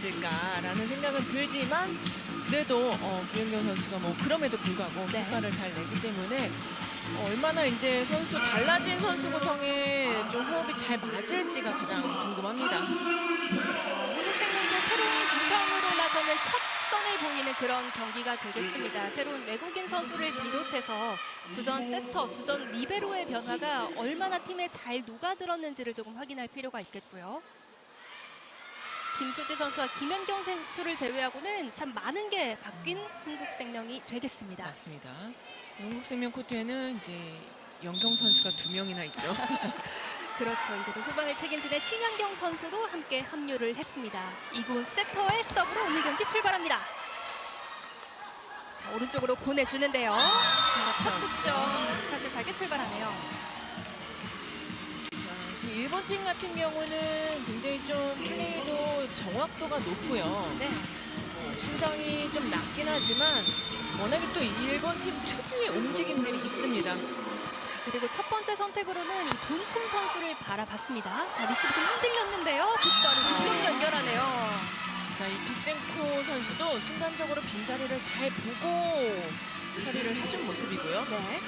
있을까라는 생각은 들지만 그래도 김연경 선수가 뭐 그럼에도 불구하고 네. 평가를 잘 내기 때문에 얼마나 이제 선수 달라진 선수 구성에 좀 호흡이 잘 맞을지가 가장 궁금합니다. 한국생명도 새로운 구성으로 나서는 첫 선을 보이는 그런 경기가 되겠습니다. 새로운 외국인 선수를 비롯해서 주전 세터, 주전 리베로의 변화가 얼마나 팀에 잘 녹아들었는지를 조금 확인할 필요가 있겠고요. 김수지 선수와 김연경 선수를 제외하고는 참 많은 게 바뀐 한국생명이 되겠습니다. 맞습니다. 한국생명 코트에는 이제 연경 선수가 2명이나 있죠. 그렇죠. 이제 후방을 책임지는 신현경 선수도 함께 합류를 했습니다. 이군 세터의 서브로 오늘 경기 출발합니다. 자, 오른쪽으로 보내주는데요. 자, 첫 득점 따뜻하게 출발하네요. 지금 일본 팀 같은 경우는 굉장히 좀 플레이도 정확도가 높고요. 네. 신장이 좀 낮긴 하지만 워낙에 또 일본 팀 특유의 움직임들이 있습니다. 자, 그리고 첫 번째 선택으로는 이 돈콘 선수를 바라봤습니다. 자, 리시브 좀 흔들렸는데요. 뒷발로 득점 연결하네요. 자, 이 비센코 선수도 순간적으로 빈자리를 잘 보고 처리를 해준 모습이고요. 네.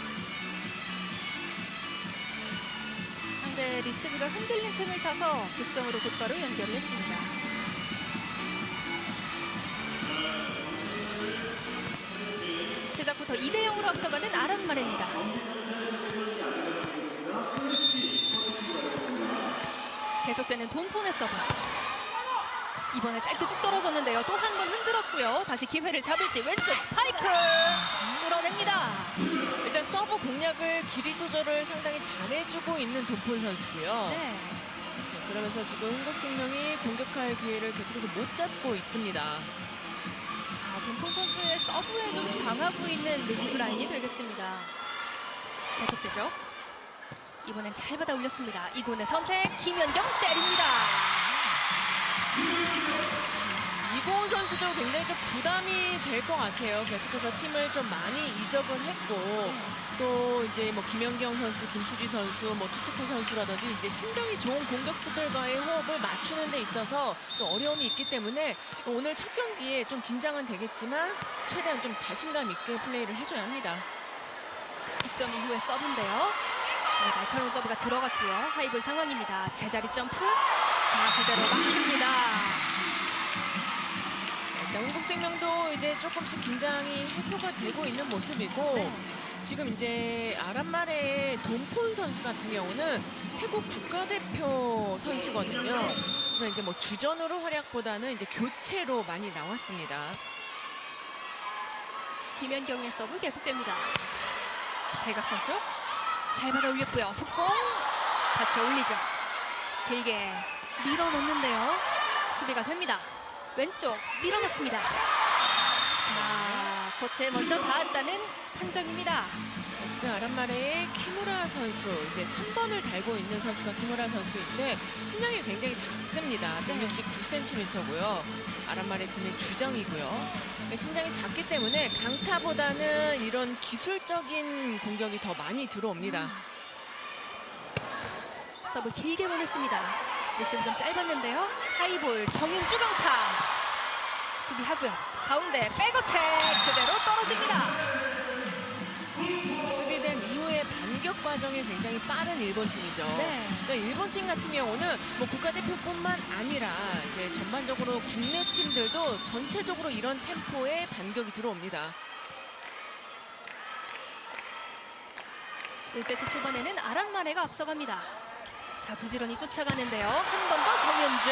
상대 리시브가 흔들린 틈을 타서 득점으로 곧바로 연결을 했습니다. 시작부터 2대0으로 앞서가는 아란마레입니다. 계속되는 돈폰의 서브. 이번에 짧게 뚝 떨어졌는데요. 또 한 번 흔들었고요. 다시 기회를 잡을지 왼쪽 스파이크 뚫어냅니다. 일단 서브 공략을 길이 조절을 상당히 잘해주고 있는 돈폰 선수고요. 네. 자, 그러면서 지금 흥국생명이 공격할 기회를 계속해서 못 잡고 있습니다. 자, 돈폰 선수의 서브에 좀 강하고 있는 리시브 라인이 되겠습니다. 계속되죠. 이번엔 잘 받아 올렸습니다. 이군의 선택 김연경 때립니다. 이고은 선수도 굉장히 좀 부담이 될 것 같아요. 계속해서 팀을 좀 많이 이적은 했고 또 이제 뭐 김연경 선수, 김수지 선수, 뭐 투투쿠 선수라든지 이제 신장이 좋은 공격수들과의 호흡을 맞추는 데 있어서 좀 어려움이 있기 때문에 오늘 첫 경기에 좀 긴장은 되겠지만 최대한 좀 자신감 있게 플레이를 해줘야 합니다. 자, 득점 이후의 서브인데요. 네, 날카로운 서브가 들어갔고요. 하이볼 상황입니다. 제자리 점프. 자, 그대로 막힙니다. 한국생명도 이제 조금씩 긴장이 해소가 되고 있는 모습이고 지금 이제 아란마레의 돈폰 선수 같은 경우는 태국 국가대표 선수거든요. 하지만 이제 뭐 주전으로 활약보다는 이제 교체로 많이 나왔습니다. 김연경의 서브 계속됩니다. 대각선 쪽. 잘 받아 올렸고요. 속공. 받쳐 올리죠. 길게 밀어넣는데요. 수비가 됩니다. 왼쪽 밀어넣습니다. 자, 코트에 먼저 닿았다는 판정입니다. 지금 아란마레의 키무라 선수, 이제 3번을 달고 있는 선수가 키무라 선수인데 신장이 굉장히 작습니다. 169cm고요. 아란마레 팀의 주장이고요. 신장이 작기 때문에 강타보다는 이런 기술적인 공격이 더 많이 들어옵니다. 서브 길게 보냈습니다. 리시브 좀 짧았는데요. 하이볼 정윤주 강타. 수비하고요. 가운데 백어택 그대로 떨어집니다. 수비된 이후에 반격 과정이 굉장히 빠른 일본 팀이죠. 네. 그러니까 일본 팀 같은 경우는 뭐 국가대표뿐만 아니라 이제 전반적으로 국내 팀들도 전체적으로 이런 템포의 반격이 들어옵니다. 1세트 초반에는 아란마레가 앞서갑니다. 자, 부지런히 쫓아가는데요. 한 번 더 정윤주.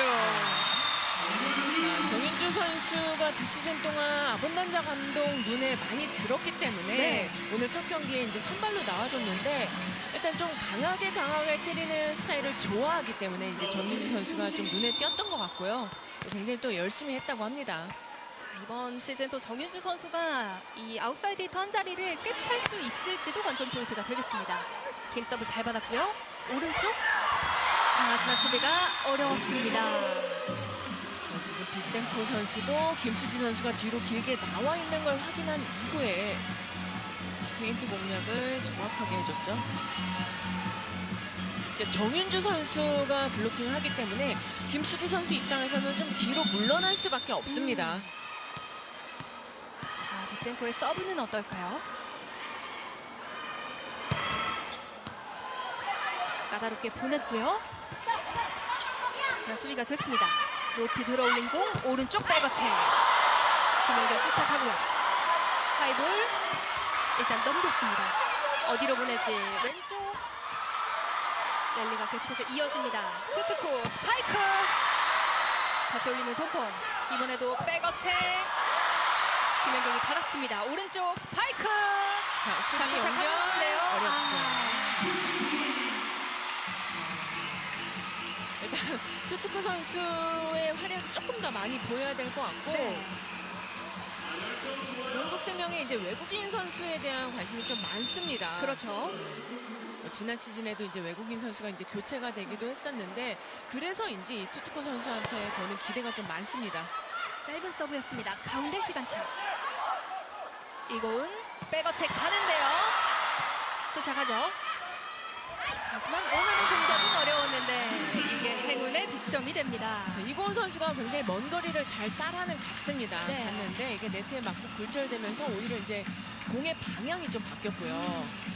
자, 정윤주 선수가 비시즌 동안 아본단자 감독 눈에 많이 들었기 때문에 네. 오늘 첫 경기에 이제 선발로 나와줬는데 일단 좀 강하게 때리는 스타일을 좋아하기 때문에 이제 정윤주 선수가 좀 눈에 띄었던 것 같고요. 굉장히 또 열심히 했다고 합니다. 자, 이번 시즌 또 정윤주 선수가 이 아웃사이드 히터 한 자리를 꿰찰 수 있을지도 관전 포인트가 되겠습니다. 긴 서브 잘 받았고요. 오른쪽. 자, 하지만 수비가 어려웠습니다. 자, 지금 비센코 선수도 김수지 선수가 뒤로 길게 나와 있는 걸 확인한 이후에 페인트 공략을 정확하게 해줬죠. 이제 정윤주 선수가 블로킹을 하기 때문에 김수지 선수 입장에서는 좀 뒤로 물러날 수밖에 없습니다. 자, 비센코의 서브는 어떨까요? 자, 까다롭게 보냈고요. 자, 수비가 됐습니다. 높이 들어올린 공, 오른쪽 백어택. 김연경 쫓아가고요. 하이볼 일단 넘겼습니다. 어디로 보낼지 왼쪽. 랠리가 계속해서 이어집니다. 투투코 스파이크. 다시 올리는 돈폰. 이번에도 백어택. 김연경이 받았습니다. 오른쪽 스파이크. 자, 수비 연결 쫓아가는데요. 어렵죠. 일단 투투코 선수의 활약이 조금 더 많이 보여야 될 것 같고 네. 한국생명에 이제 외국인 선수에 대한 관심이 좀 많습니다. 그렇죠. 지난 시즌에도 이제 외국인 선수가 이제 교체가 되기도 했었는데 그래서인지 이 투투코 선수한테 거는 기대가 좀 많습니다. 짧은 서브였습니다. 가운데 시간차. 이고은 백어택 가는데요. 쫓아가죠. 하지만 원하는 공격은 어려웠는데 이게 행운의 득점이 됩니다. 자, 이고은 선수가 굉장히 먼 거리를 잘 따라는 갔습니다. 네. 갔는데 이게 네트에 맞고 굴절되면서 오히려 이제 공의 방향이 좀 바뀌었고요.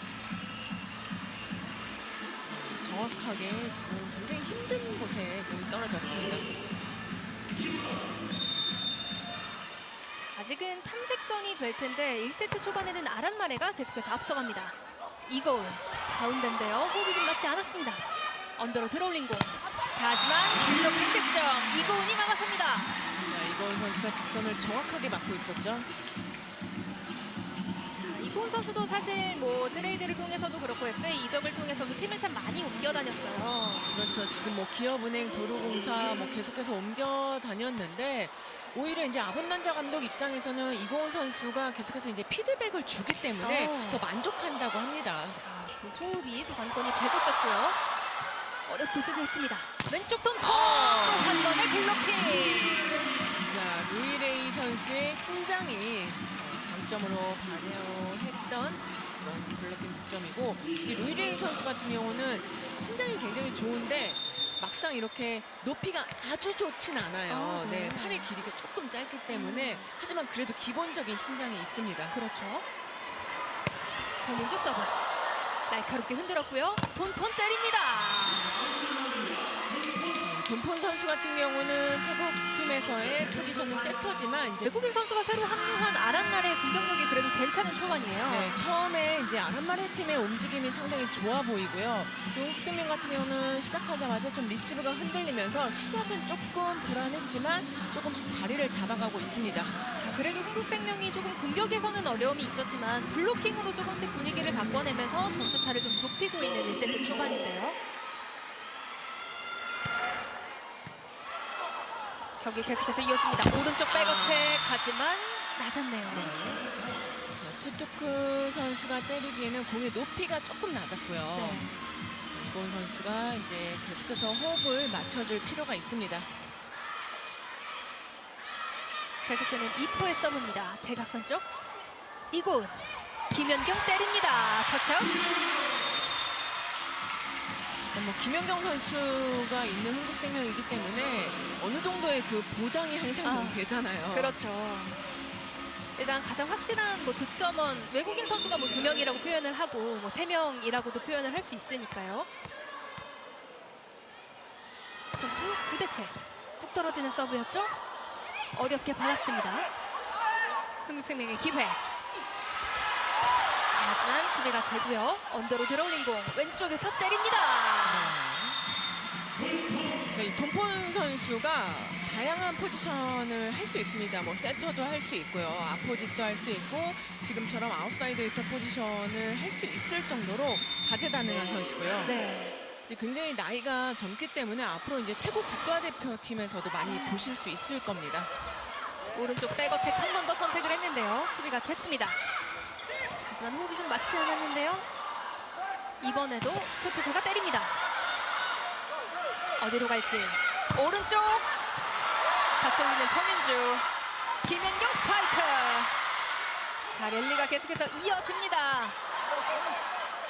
정확하게 지금 굉장히 힘든 곳에 공이 떨어졌습니다. 아직은 탐색전이 될 텐데 1세트 초반에는 아란마레가 계속해서 앞서갑니다. 이고은 가운데인데요. 호흡이 좀 맞지 않았습니다. 언더로 들어올린 공. 자, 하지만 블로킹 득점. 이고은이 막아섭니다. 자, 이고은 선수가 직선을 정확하게 맞고 있었죠. 이고은 선수도 사실 뭐 트레이드를 통해서도 그렇고 FA 이적을 통해서도 팀을 참 많이 옮겨 다녔어요. 그렇죠. 지금 뭐 기업은행, 도로공사 뭐 계속해서 옮겨 다녔는데 오히려 이제 아본단자 감독 입장에서는 이고은 선수가 계속해서 이제 피드백을 주기 때문에 더 만족한다고 합니다. 자, 그 호흡이 또 관건이 되고 어렵게 수비했습니다. 왼쪽 돈포 또 한 번의 블로킹. 자, 루이레이 선수의 신장이 장점으로 발휘했던 그런 블로킹 득점이고 이 루이레이 선수 같은 경우는 신장이 굉장히 좋은데 막상 이렇게 높이가 아주 좋진 않아요. 네, 팔의 길이가 조금 짧기 때문에 하지만 그래도 기본적인 신장이 있습니다. 그렇죠. 정윤주 서브 날카롭게 흔들었고요. 돈폰 때립니다. 돈폰 선수 같은 경우는 태국 팀에서의 포지션은 세터지만 이제 외국인 선수가 새로 합류한 아란마레의 공격력이 그래도 괜찮은 초반이에요. 네, 처음에 이제 아란마레 팀의 움직임이 상당히 좋아 보이고요. 한국생명 같은 경우는 시작하자마자 좀 리시브가 흔들리면서 시작은 조금 불안했지만 조금씩 자리를 잡아가고 있습니다. 자, 그래도 한국생명이 조금 공격에서는 어려움이 있었지만 블로킹으로 조금씩 분위기를 바꿔내면서 점수차를 좀 좁히고 있는 1세트 초반인데요. 경기 계속해서 이어집니다. 오른쪽 백어택 하지만 낮았네요. 자, 투투크 선수가 때리기에는 공의 높이가 조금 낮았고요. 네. 이고은 선수가 이제 계속해서 호흡을 맞춰줄 필요가 있습니다. 계속되는 이토의 서브입니다. 대각선 쪽 이고은 김연경 때립니다. 터치아웃. 뭐 김연경 선수가 있는 한국생명이기 때문에 어느 정도의 그 보장이 항상 되잖아요. 그렇죠. 일단 가장 확실한 뭐 득점원 외국인 선수가 뭐 2명이라고 표현을 하고 뭐 3명이라고도 표현을 할 수 있으니까요. 점수 9대7. 뚝 떨어지는 서브였죠. 어렵게 받았습니다. 한국생명의 기회. 자, 하지만 수비가 되고요. 언더로 들어올린 공 왼쪽에서 때립니다. 네, 이 돈폰 선수가 다양한 포지션을 할 수 있습니다. 뭐 세터도 할 수 있고요. 아포짓도 할 수 있고 지금처럼 아웃사이드 히터 포지션을 할 수 있을 정도로 다재다능한 선수고요. 네. 이제 굉장히 나이가 젊기 때문에 앞으로 이제 태국 국가대표팀에서도 많이 보실 수 있을 겁니다. 오른쪽 백어택 한 번 더 선택을 했는데요. 수비가 됐습니다. 자, 하지만 호흡이 좀 맞지 않았는데요. 이번에도 투투쿠가 때립니다. 어디로 갈지. 오른쪽 받쳐올리는 정윤주. 김연경 스파이크. 자, 랠리가 계속해서 이어집니다.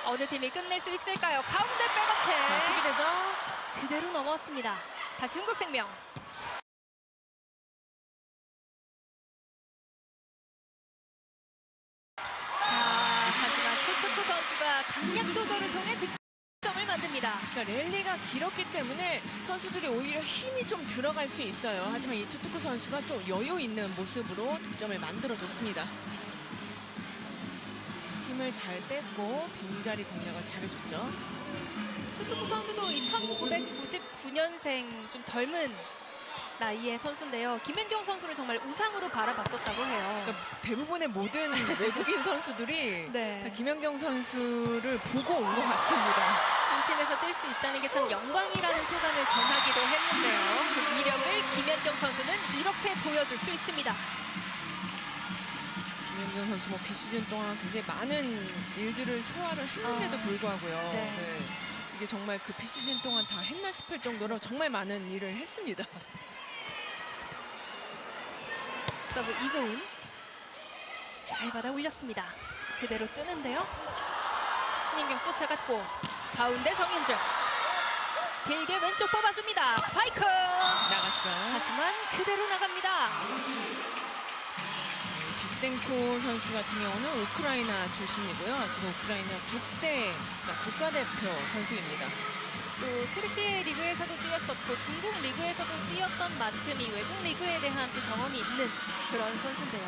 어느 팀이 끝낼 수 있을까요? 가운데 자, 백어체 수비되죠? 그대로 넘어왔습니다. 다시 흥국생명. 자, 하지만 투투쿠 선수가 강약 조절을 통해 득점을 만듭니다. 그러니까 랠리가 길었기 때문에 선수들이 오히려 힘이 좀 들어갈 수 있어요. 하지만 이 투투쿠 선수가 좀 여유 있는 모습으로 득점을 만들어줬습니다. 자, 힘을 잘 뺐고 빈자리 공략을 잘해줬죠. 투투쿠 선수도 이 1999년생 좀 젊은 나이의 선수인데요. 김연경 선수를 정말 우상으로 바라봤었다고 해요. 그러니까 대부분의 모든 외국인 선수들이 네. 다 김연경 선수를 보고 온 것 같습니다. 한 팀에서 뛸 수 있다는 게 참 영광이라는 소감을 전하기도 했는데요. 그 위력을 김연경 선수는 이렇게 보여줄 수 있습니다. 김연경 선수 뭐 비시즌 동안 굉장히 많은 일들을 소화를 했는데도 불구하고요. 네. 네. 이게 정말 그 비시즌 동안 다 했나 싶을 정도로 정말 많은 일을 했습니다. 서브 이고은 잘 받아 올렸습니다. 그대로 뜨는데요. 신인경 쫓아갔고 가운데 정윤주 길게 왼쪽 뽑아줍니다. 스파이크 나갔죠. 하지만 그대로 나갑니다. 비센코 선수 같은 경우는 우크라이나 출신이고요. 지금 우크라이나 그러니까 국가대표 선수입니다. 또 튀르키예 리그에서도 뛰었었고 중국 리그에서도 뛰었던 만큼 이 외국 리그에 대한 또 경험이 있는 그런 선수인데요.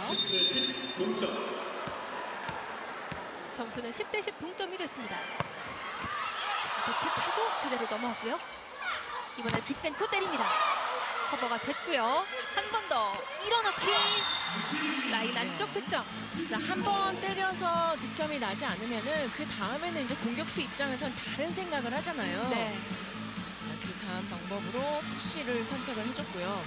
점수는 10대 10 동점이 됐습니다. 자, 노트하고 그대로 넘어왔고요. 이번에 비센코 때립니다. 커버가 됐고요. 한 번 더 밀어넣기. 라인 안쪽 득점. 자, 한 번 때려서 득점이 나지 않으면은 그 다음에는 이제 공격수 입장에선 다른 생각을 하잖아요. 네. 자, 그 다음 방법으로 푸시를 선택을 해줬고요.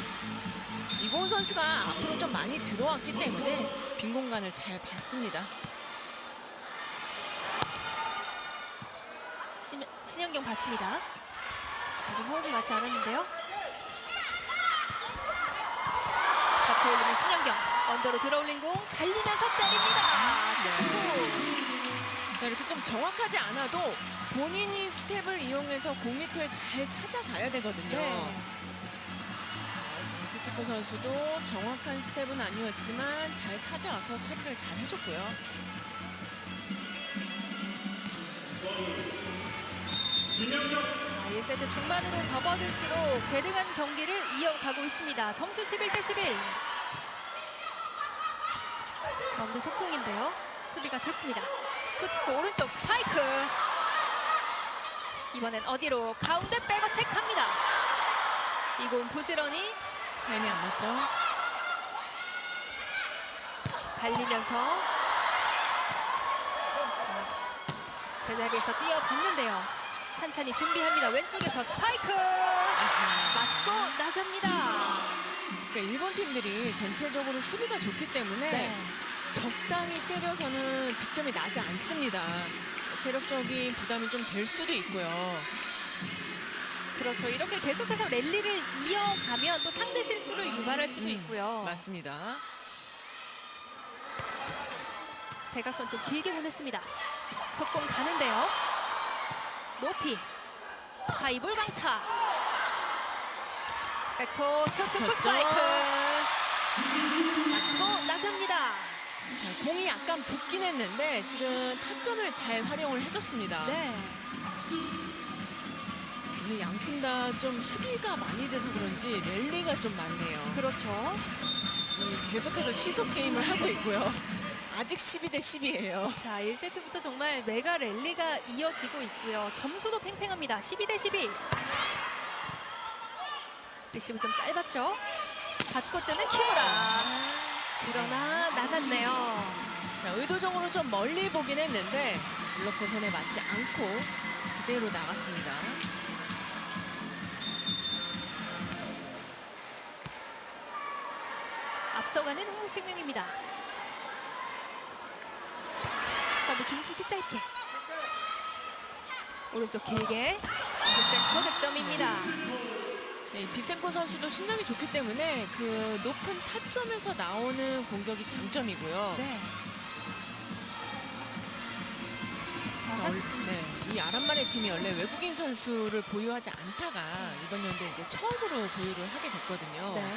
이고은 선수가 앞으로 좀 많이 들어왔기 때문에 빈 공간을 잘 봤습니다. 신현경 봤습니다. 아주 호흡이 맞지 않았는데요. 같이 올리는 신현경. 언더로 들어올린 공 달리면서 때립니다. 자, 이렇게 좀 정확하지 않아도 본인이 스텝을 이용해서 공 밑을 잘 찾아가야 되거든요. 네. 자, 지금 투투코 선수도 정확한 스텝은 아니었지만 잘 찾아와서 처리를 잘 해줬고요. 자, 1세트 중반으로 접어들수록 대등한 경기를 이어가고 있습니다. 점수 11대 11. 가운데 속공인데요. 수비가 됐습니다. 투투코 오른쪽 스파이크. 이번엔 어디로? 가운데 백어 체크합니다. 이공 부지런히 타임이 안 맞죠? 달리면서 제자리에서 뛰어봤는데요. 찬찬히 준비합니다. 왼쪽에서 스파이크 맞고 나갑니다. 그러니까 일본 팀들이 전체적으로 수비가 좋기 때문에 네. 적당히 때려서는 득점이 나지 않습니다. 체력적인 부담이 좀 될 수도 있고요. 그렇죠. 이렇게 계속해서 랠리를 이어가면 또 상대 실수를 유발할 수도 있고요. 맞습니다. 대각선 좀 길게 보냈습니다. 속공 가는데요. 높이. 하이볼 강타. 백토 투투쿠 졌죠? 스파이크. 맞고 나갑니다. 자, 공이 약간 붙긴 했는데 지금 타점을 잘 활용을 해줬습니다. 네. 오늘 양 팀 다 좀 수비가 많이 돼서 그런지 랠리가 좀 많네요. 그렇죠. 계속해서 시속 게임을 하고 있고요. 아직 12대 10이에요. 자, 1세트부터 정말 메가 랠리가 이어지고 있고요. 점수도 팽팽합니다. 12대 12. 리시브 좀 짧았죠? 받고 뜨는 키무라. 그러나 나갔네요. 자, 의도적으로 좀 멀리 보긴 했는데 블로커 손에 맞지 않고 그대로 나갔습니다. 앞서가는 흥국생명입니다. 서브 김수지 짧게. 오른쪽 길게. 비센코 득점입니다. 네, 비센코 선수도 신장이 좋기 때문에 그 높은 타점에서 나오는 공격이 장점이고요. 네. 자, 이 아란마레 팀이 원래 외국인 선수를 보유하지 않다가 이번 연도에 이제 처음으로 보유를 하게 됐거든요. 네.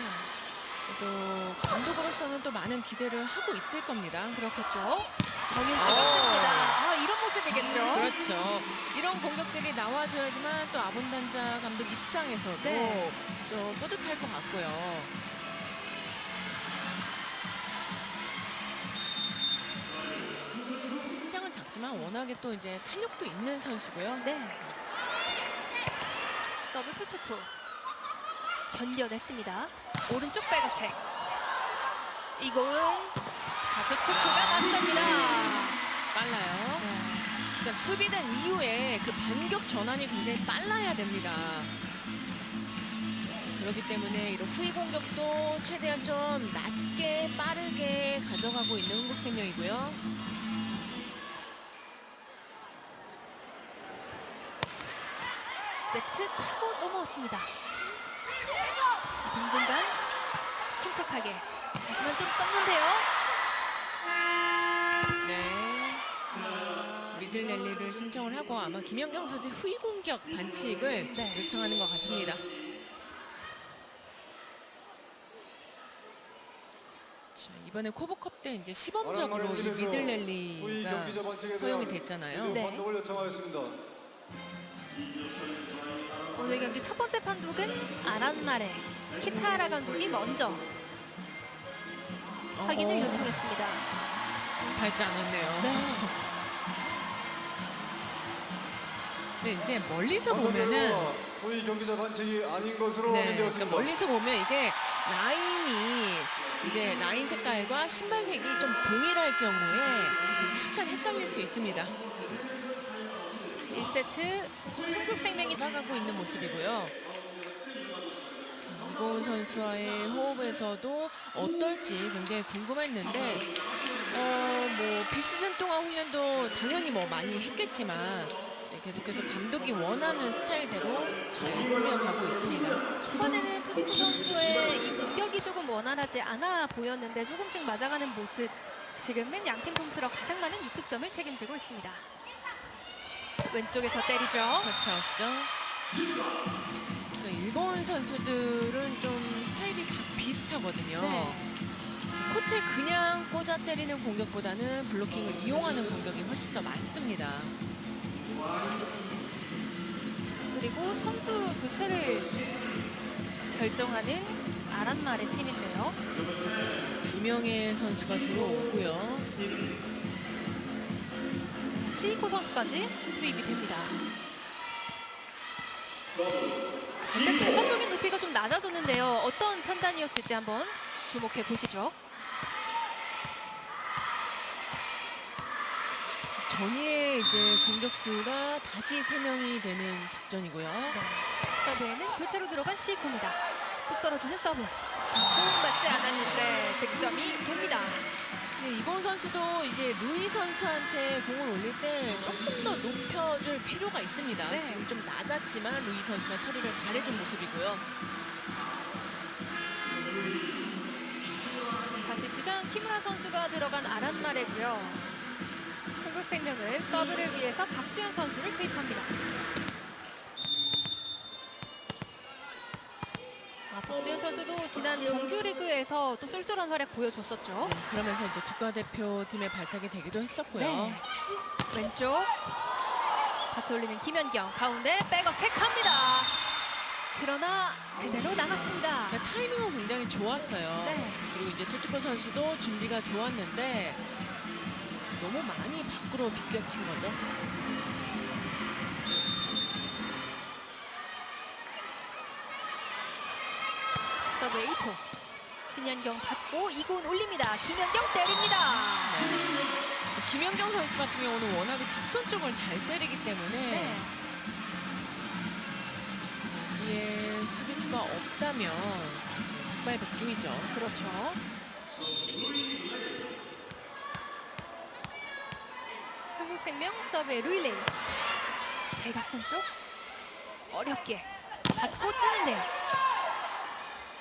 또 감독으로서는 또 많은 기대를 하고 있을 겁니다. 그렇겠죠. 정윤주 같습니다. 아, 이런 모습이겠죠. 그렇죠. 이런 공격들이 나와줘야지만 또 아본단자 감독 입장에서도 네. 좀 뿌듯할 것 같고요. 신장은 작지만 워낙에 또 이제 탄력도 있는 선수고요. 네. 서브 투투프 견뎌냈습니다. 오른쪽 백어택. 이공은 투투프가 맞습니다. 빨라요. 그러니까 수비된 이후에 그 반격 전환이 굉장히 빨라야 됩니다. 그렇기 때문에 이런 후위 공격도 최대한 좀 낮게 빠르게 가져가고 있는 흥국생명이고요. 네트 타고 넘어왔습니다. 자, 빈 공간 침착하게. 하지만 좀 떴는데요. 네. 미들 랠리를 신청을 하고 아마 김연경 선수의 후위 공격 반칙을 네. 요청하는 것 같습니다. 자, 이번에 코보컵 때 이제 시범적으로 이 미들 후위 랠리가 경기자 반칙에 허용이 대한 됐잖아요. 네. 판독을 요청하였습니다. 오늘 경기 첫 번째 판독은 아란마레 키타하라 감독이 먼저 확인을 요청했습니다. 밟지 않았네요. 네. 근데 이제 멀리서 판독 보면은 결과 후위 경기자 반칙이 아닌 것으로 네, 확인되었습니다. 그러니까 멀리서 보면 이게 라인이 이제 라인 색깔과 신발색이 좀 동일할 경우에 약간 헷갈릴 수 있습니다. 1세트 흥국생명이 나가고 있는 모습이고요. 이고은 선수와의 호흡에서도 어떨지 굉장히 궁금했는데 뭐 비시즌 동안 훈련도 당연히 뭐 많이 했겠지만 이제 계속해서 감독이 원하는 스타일대로 잘 훈련하고 있습니다. 초반에는 투투 선수의 이 공격이 조금 원활하지 않아 보였는데 조금씩 맞아가는 모습. 지금은 양팀 통틀어 가장 많은 6득점을 책임지고 있습니다. 왼쪽에서 때리죠. 같이 아시죠? 그러니까 일본 선수들은 좀 스타일이 다 비슷하거든요. 네. 코트에 그냥 꽂아 때리는 공격보다는 블로킹을 이용하는 공격이 훨씬 더 많습니다. 그리고 선수 교체를 결정하는 아란마레 팀인데요. 2명의 선수가 들어오고요. 시이코 선수까지 투입이 됩니다. 근데 전반적인 높이가 좀 낮아졌는데요. 어떤 판단이었을지 한번 주목해 보시죠. 전위의 이제 공격수가 다시 3명이 되는 작전이고요. 서브에는 교체로 들어간 시이코입니다. 뚝 떨어지는 서브. 자, 공 맞지 않았는데 득점이 됩니다. 네, 이건 선수도 이제 루이 선수한테 공을 올릴 때 조금 더 높여줄 필요가 있습니다. 네. 지금 좀 낮았지만 루이 선수가 처리를 잘해준 모습이고요. 다시 주장 키무라 선수가 들어간 아란마레고요. 흥국생명은 서브를 위해서 박수현 선수를 투입합니다. 박수현 선수도 지난 정규리그에서 또 쏠쏠한 활약 보여줬었죠. 그러면서 이제 국가대표팀에 발탁이 되기도 했었고요. 네. 왼쪽 같이 올리는 김연경 가운데 백업 체크합니다. 그러나 그대로 나갔습니다. 그러니까 타이밍은 굉장히 좋았어요. 네. 그리고 이제 투투코 선수도 준비가 좋았는데 너무 많이 밖으로 비껴친 거죠. 서브 에이토 신현경 받고 이곤 올립니다. 김연경 때립니다. 네. 김연경 선수 같은 경우는 워낙에 직선 쪽을 잘 때리기 때문에 네. 여기에 수비수가 없다면 백발백중이죠. 그렇죠. 한국생명 서브의 루일레이 대각선 쪽 어렵게 받고 뜨는데요.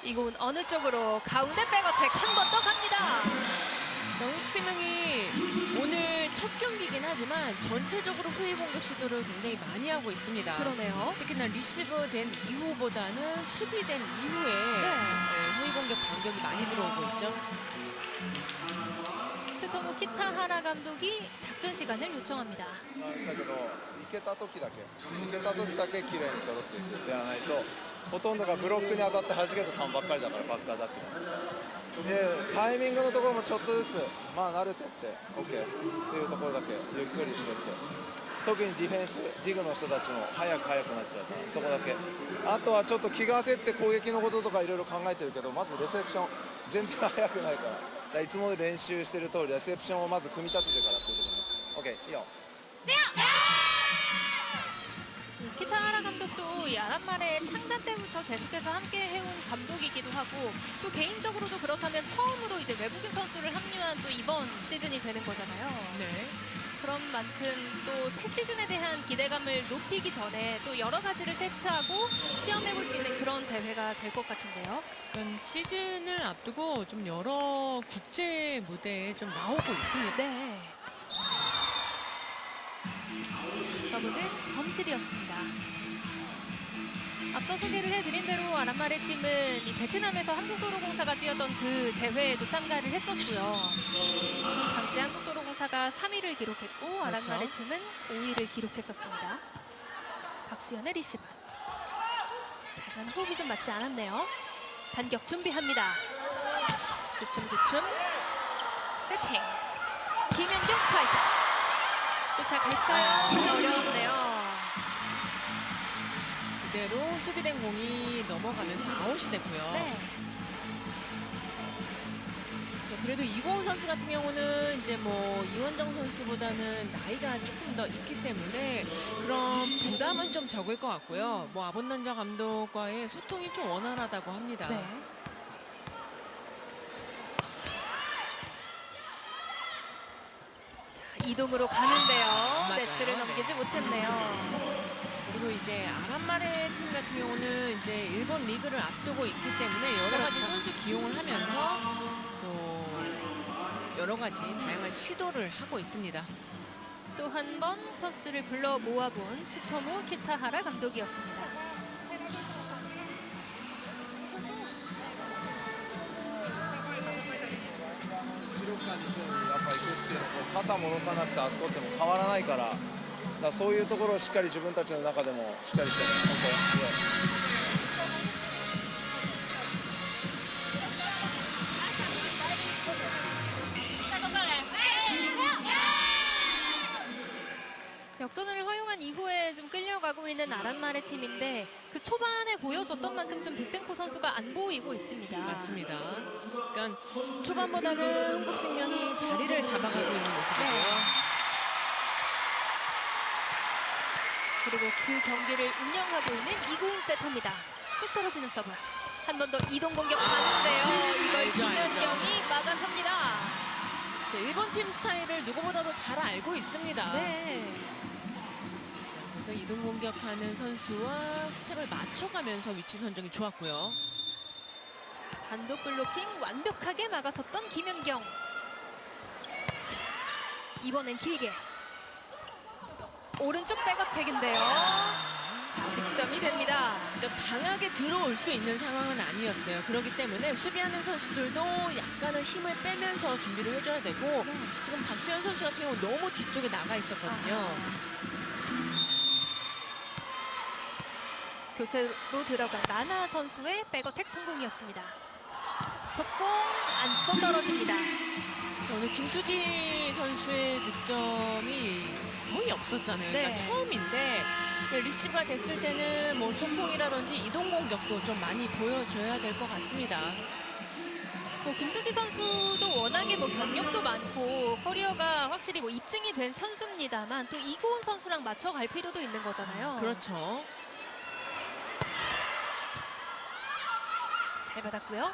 이건 어느 쪽으로 가운데 백어택 한 번 더 갑니다. 한국생명이 오늘 첫 경기긴 하지만 전체적으로 후위 공격 시도를 굉장히 많이 하고 있습니다. 그러네요. 특히나 리시브 된 이후보다는 수비된 이후에 후위 공격 반격이 많이 들어오고 있죠. 츠토무 키타하라 감독이 작전 시간을 요청합니다. だけど行けた時だけ綺麗に揃っていくやらないとほとんどがブロックに当たって弾けた球ばっかりだからバックアタックでタイミングのところもちょっとずつまあ慣れてって OK っていうところだけゆっくりしてって特にディフェンスディグの人たちも早くなっちゃうからそこだけあとはちょっと気が焦って攻撃のこととかいろいろ考えてるけどまずレセプション全然早くないからいつも練習してる通りレセプションをまず組み立ててからっていうところね OK いいよ 키타하라 감독도 이 아란말의 창단 때부터 계속해서 함께 해온 감독이기도 하고 또 개인적으로도 그렇다면 처음으로 이제 외국인 선수를 합류한 또 이번 시즌이 되는 거잖아요. 네. 그런 만큼 또 새 시즌에 대한 기대감을 높이기 전에 또 여러 가지를 테스트하고 시험해볼 수 있는 그런 대회가 될 것 같은데요. 그러니까 시즌을 앞두고 좀 여러 국제 무대에 좀 나오고 있습니다. 네. 서브는 범실이었습니다. 앞서 소개를 해드린 대로 아란마레 팀은 이 베트남에서 한국도로공사가 뛰었던 그 대회에도 참가를 했었고요. 당시 한국도로공사가 3위를 기록했고 아란마레 팀은 5위를 기록했었습니다. 박수현의 리시브. 하지만 호흡이 좀 맞지 않았네요. 반격 준비합니다. 주춤 세팅. 김연경 스파이크. 쫓아갈까요? 어려운데요. 그대로 수비된 공이 넘어가면서 아웃이 됐고요. 네. 자, 그래도 이고은 선수 같은 경우는 이제 뭐 이원정 선수보다는 나이가 조금 더 있기 때문에 그런 부담은 좀 적을 것 같고요. 뭐 아본난자 감독과의 소통이 좀 원활하다고 합니다. 네. 자, 이동으로 가는데요. 맞아요. 네트를 넘기지 못했네요. 그리고 이제 아란마레 팀 같은 경우는 이제 일본 리그를 앞두고 있기 때문에 여러 가지 그렇죠. 선수 기용을 하면서 또 여러 가지 다양한 시도를 하고 있습니다. 또 한 번 선수들을 불러 모아본 추토무 키타하라 감독이었습니다. 一力間に常にやっぱ行くっていうのと肩戻さなくてあそこっても変わらないからだからそういうところをしっかり自分たちの中でもしっかりしてね本当 역전을 허용한 이후에 좀 끌려가고 있는 아란마레 팀인데 그 초반에 보여줬던 만큼 좀 빅센코 선수가 안 보이고 있습니다. 맞습니다. 그러니까 초반보다는 한국생명이 자리를 잡아가고 있는 모습이고요. 그리고 그 경기를 운영하고 있는 이고은 세터입니다. 뚝 떨어지는 서브. 한 번 더 이동 공격 가는데요. 이걸 알죠, 김연경이 막아섭니다. 자, 일본 팀 스타일을 누구보다도 잘 알고 있습니다. 네. 그래서 이동 공격하는 선수와 스텝을 맞춰가면서 위치 선정이 좋았고요. 자, 단독 블로킹 완벽하게 막아섰던 김연경. 이번엔 길게. 오른쪽 백어택인데요. 자, 득점이 됩니다. 그러니까 강하게 들어올 수 있는 상황은 아니었어요. 그렇기 때문에 수비하는 선수들도 약간은 힘을 빼면서 준비를 해줘야 되고 지금 박수현 선수 같은 경우 너무 뒤쪽에 나가 있었거든요. 교체로 들어간 나나 선수의 백어택 성공이었습니다. 속공 안고 떨어집니다. 자, 오늘 김수지 선수의 득점이 거의 없었잖아요. 네. 그러니까 처음인데 리시브가 됐을 때는 뭐 속공이라든지 이동 공격도 좀 많이 보여줘야 될 것 같습니다. 뭐 김수지 선수도 워낙에 뭐 경력도 많고 커리어가 확실히 뭐 입증이 된 선수입니다만 또 이고은 선수랑 맞춰갈 필요도 있는 거잖아요. 그렇죠. 잘 받았고요.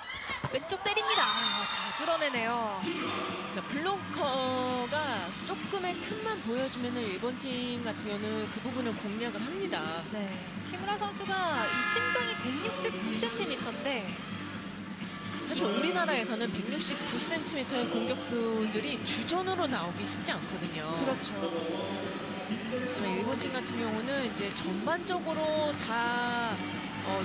왼쪽 때립니다. 자, 뚫어내네요. 자, 블로커가 조금의 틈만 보여주면 일본 팀 같은 경우는 그 부분을 공략을 합니다. 네. 키무라 선수가 이 신장이 169cm인데 사실 우리나라에서는 169cm의 공격수들이 주전으로 나오기 쉽지 않거든요. 그렇죠. 하지만 일본 팀 같은 경우는 이제 전반적으로 다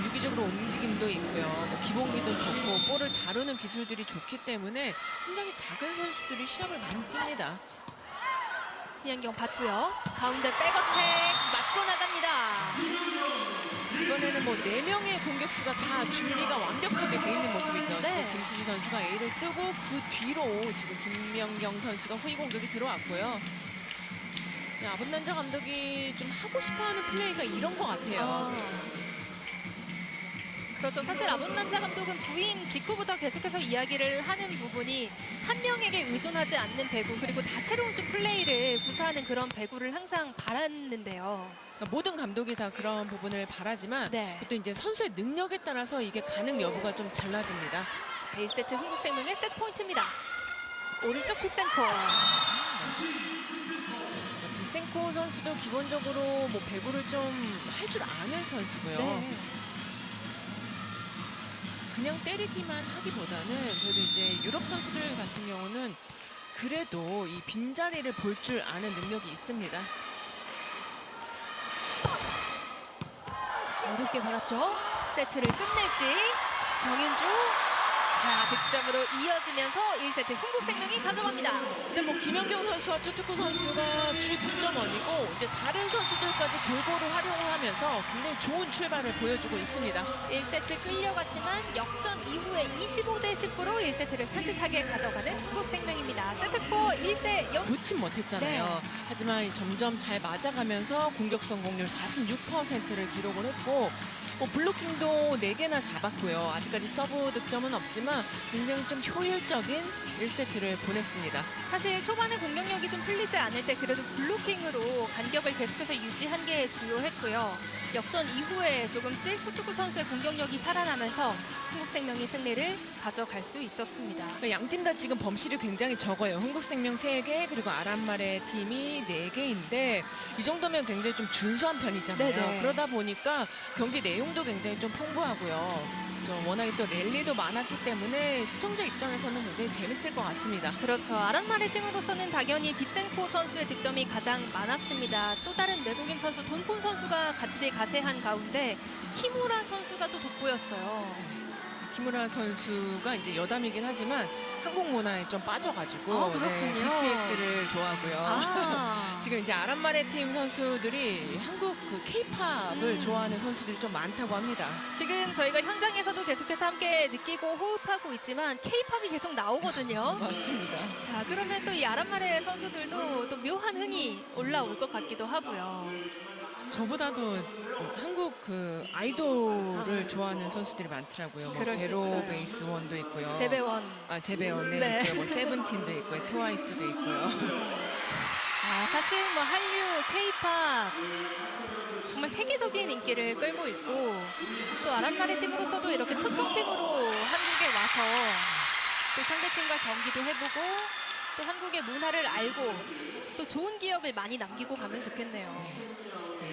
유기적으로 움직임도 있고요. 뭐 기본기도 좋고 볼을 다루는 기술들이 좋기 때문에 신장이 작은 선수들이 시합을 많이 뜁니다. 신현경 받고요. 가운데 백어택 맞고 나갑니다. 이번에는 뭐 4명의 공격수가 다 준비가 완벽하게 돼 있는 모습이죠. 네. 지금 김수지 선수가 A를 뜨고 그 뒤로 지금 김명경 선수가 후위 공격이 들어왔고요. 아분난자 감독이 좀 하고 싶어하는 플레이가 이런 것 같아요. 그렇죠. 사실 아본난자 감독은 부임 직후부터 계속해서 이야기를 하는 부분이 한 명에게 의존하지 않는 배구 그리고 다채로운 좀 플레이를 구사하는 그런 배구를 항상 바랐는데요. 그러니까 모든 감독이 다 그런 부분을 바라지만 네. 또 이제 선수의 능력에 따라서 이게 가능 여부가 좀 달라집니다. 자, 1세트 흥국생명의 세트 포인트입니다. 오른쪽 피센코. 자, 비센코 선수도 기본적으로 뭐 배구를 좀 할 줄 아는 선수고요. 네. 그냥 때리기만 하기보다는 그래도 이제 유럽 선수들 같은 경우는 그래도 이 빈자리를 볼 줄 아는 능력이 있습니다. 어렵게 받았죠. 세트를 끝낼지 정윤주. 자, 득점으로 이어지면서 1세트 흥국생명이 가져갑니다. 근데 뭐 김연경 선수와 투투쿠 선수가 주 득점원이고 이제 다른 선수들까지 골고루 활용을 하면서 굉장히 좋은 출발을 보여주고 있습니다. 1세트 끌려갔지만 역전 이후에 25대 19로 1세트를 산뜻하게 가져가는 흥국생명입니다. 세트 스코어 1대 0. 놓친 못했잖아요. 네. 하지만 점점 잘 맞아가면서 공격 성공률 46%를 기록을 했고 뭐 블로킹도 4개나 잡았고요. 아직까지 서브 득점은 없지만 굉장히 좀 효율적인 1세트를 보냈습니다. 사실 초반에 공격력이 좀 풀리지 않을 때 그래도 블로킹으로 간격을 계속해서 유지한 게 주요했고요. 역전 이후에 조금씩 투투쿠 선수의 공격력이 살아나면서 흥국생명이 승리를 가져갈 수 있었습니다. 양 팀 다 지금 범실이 굉장히 적어요. 흥국생명 3개 그리고 아란마레 팀이 4개인데 이 정도면 굉장히 좀 준수한 편이잖아요. 네네. 그러다 보니까 경기 내용도 굉장히 좀 풍부하고요. 좀 워낙에 또 랠리도 많았기 때문에 시청자 입장에서는 굉장히 재밌을 것 같습니다. 그렇죠. 아란마레 팀으로서는 당연히 비센코 선수의 득점이 가장 많았습니다. 또 다른 외국인 선수 돈폰 선수가 같이 가세한 가운데 키무라 선수가 또 돋보였어요. 키무라 선수가 이제 여담이긴 하지만 한국 문화에 좀 빠져가지고 아, 그렇군요. BTS를 좋아하고요. 아, 지금 이제 아란마레 팀 선수들이 한국 그 K-팝을 좋아하는 선수들이 좀 많다고 합니다. 지금 저희가 현장에서도 계속해서 함께 느끼고 호흡하고 있지만 K-팝이 계속 나오거든요. 맞습니다. 자, 그러면 또 이 아란마레 선수들도 또 묘한 흥이 올라올 것 같기도 하고요. 저보다도 한국 그 아이돌을 좋아하는 선수들이 많더라고요. 뭐 그럴 수 제로 있어요. 베이스 원도 있고요. 재배원. 아, 재배원. 네. 네. 있고요. 뭐 세븐틴도 있고요. 트와이스도 있고요. 아, 사실 뭐 한류, K-팝 정말 세계적인 인기를 끌고 있고 또 아란마레 팀으로서도 이렇게 초청팀으로 한국에 와서 또 상대팀과 경기도 해보고 또 한국의 문화를 알고 또 좋은 기억을 많이 남기고 가면 좋겠네요.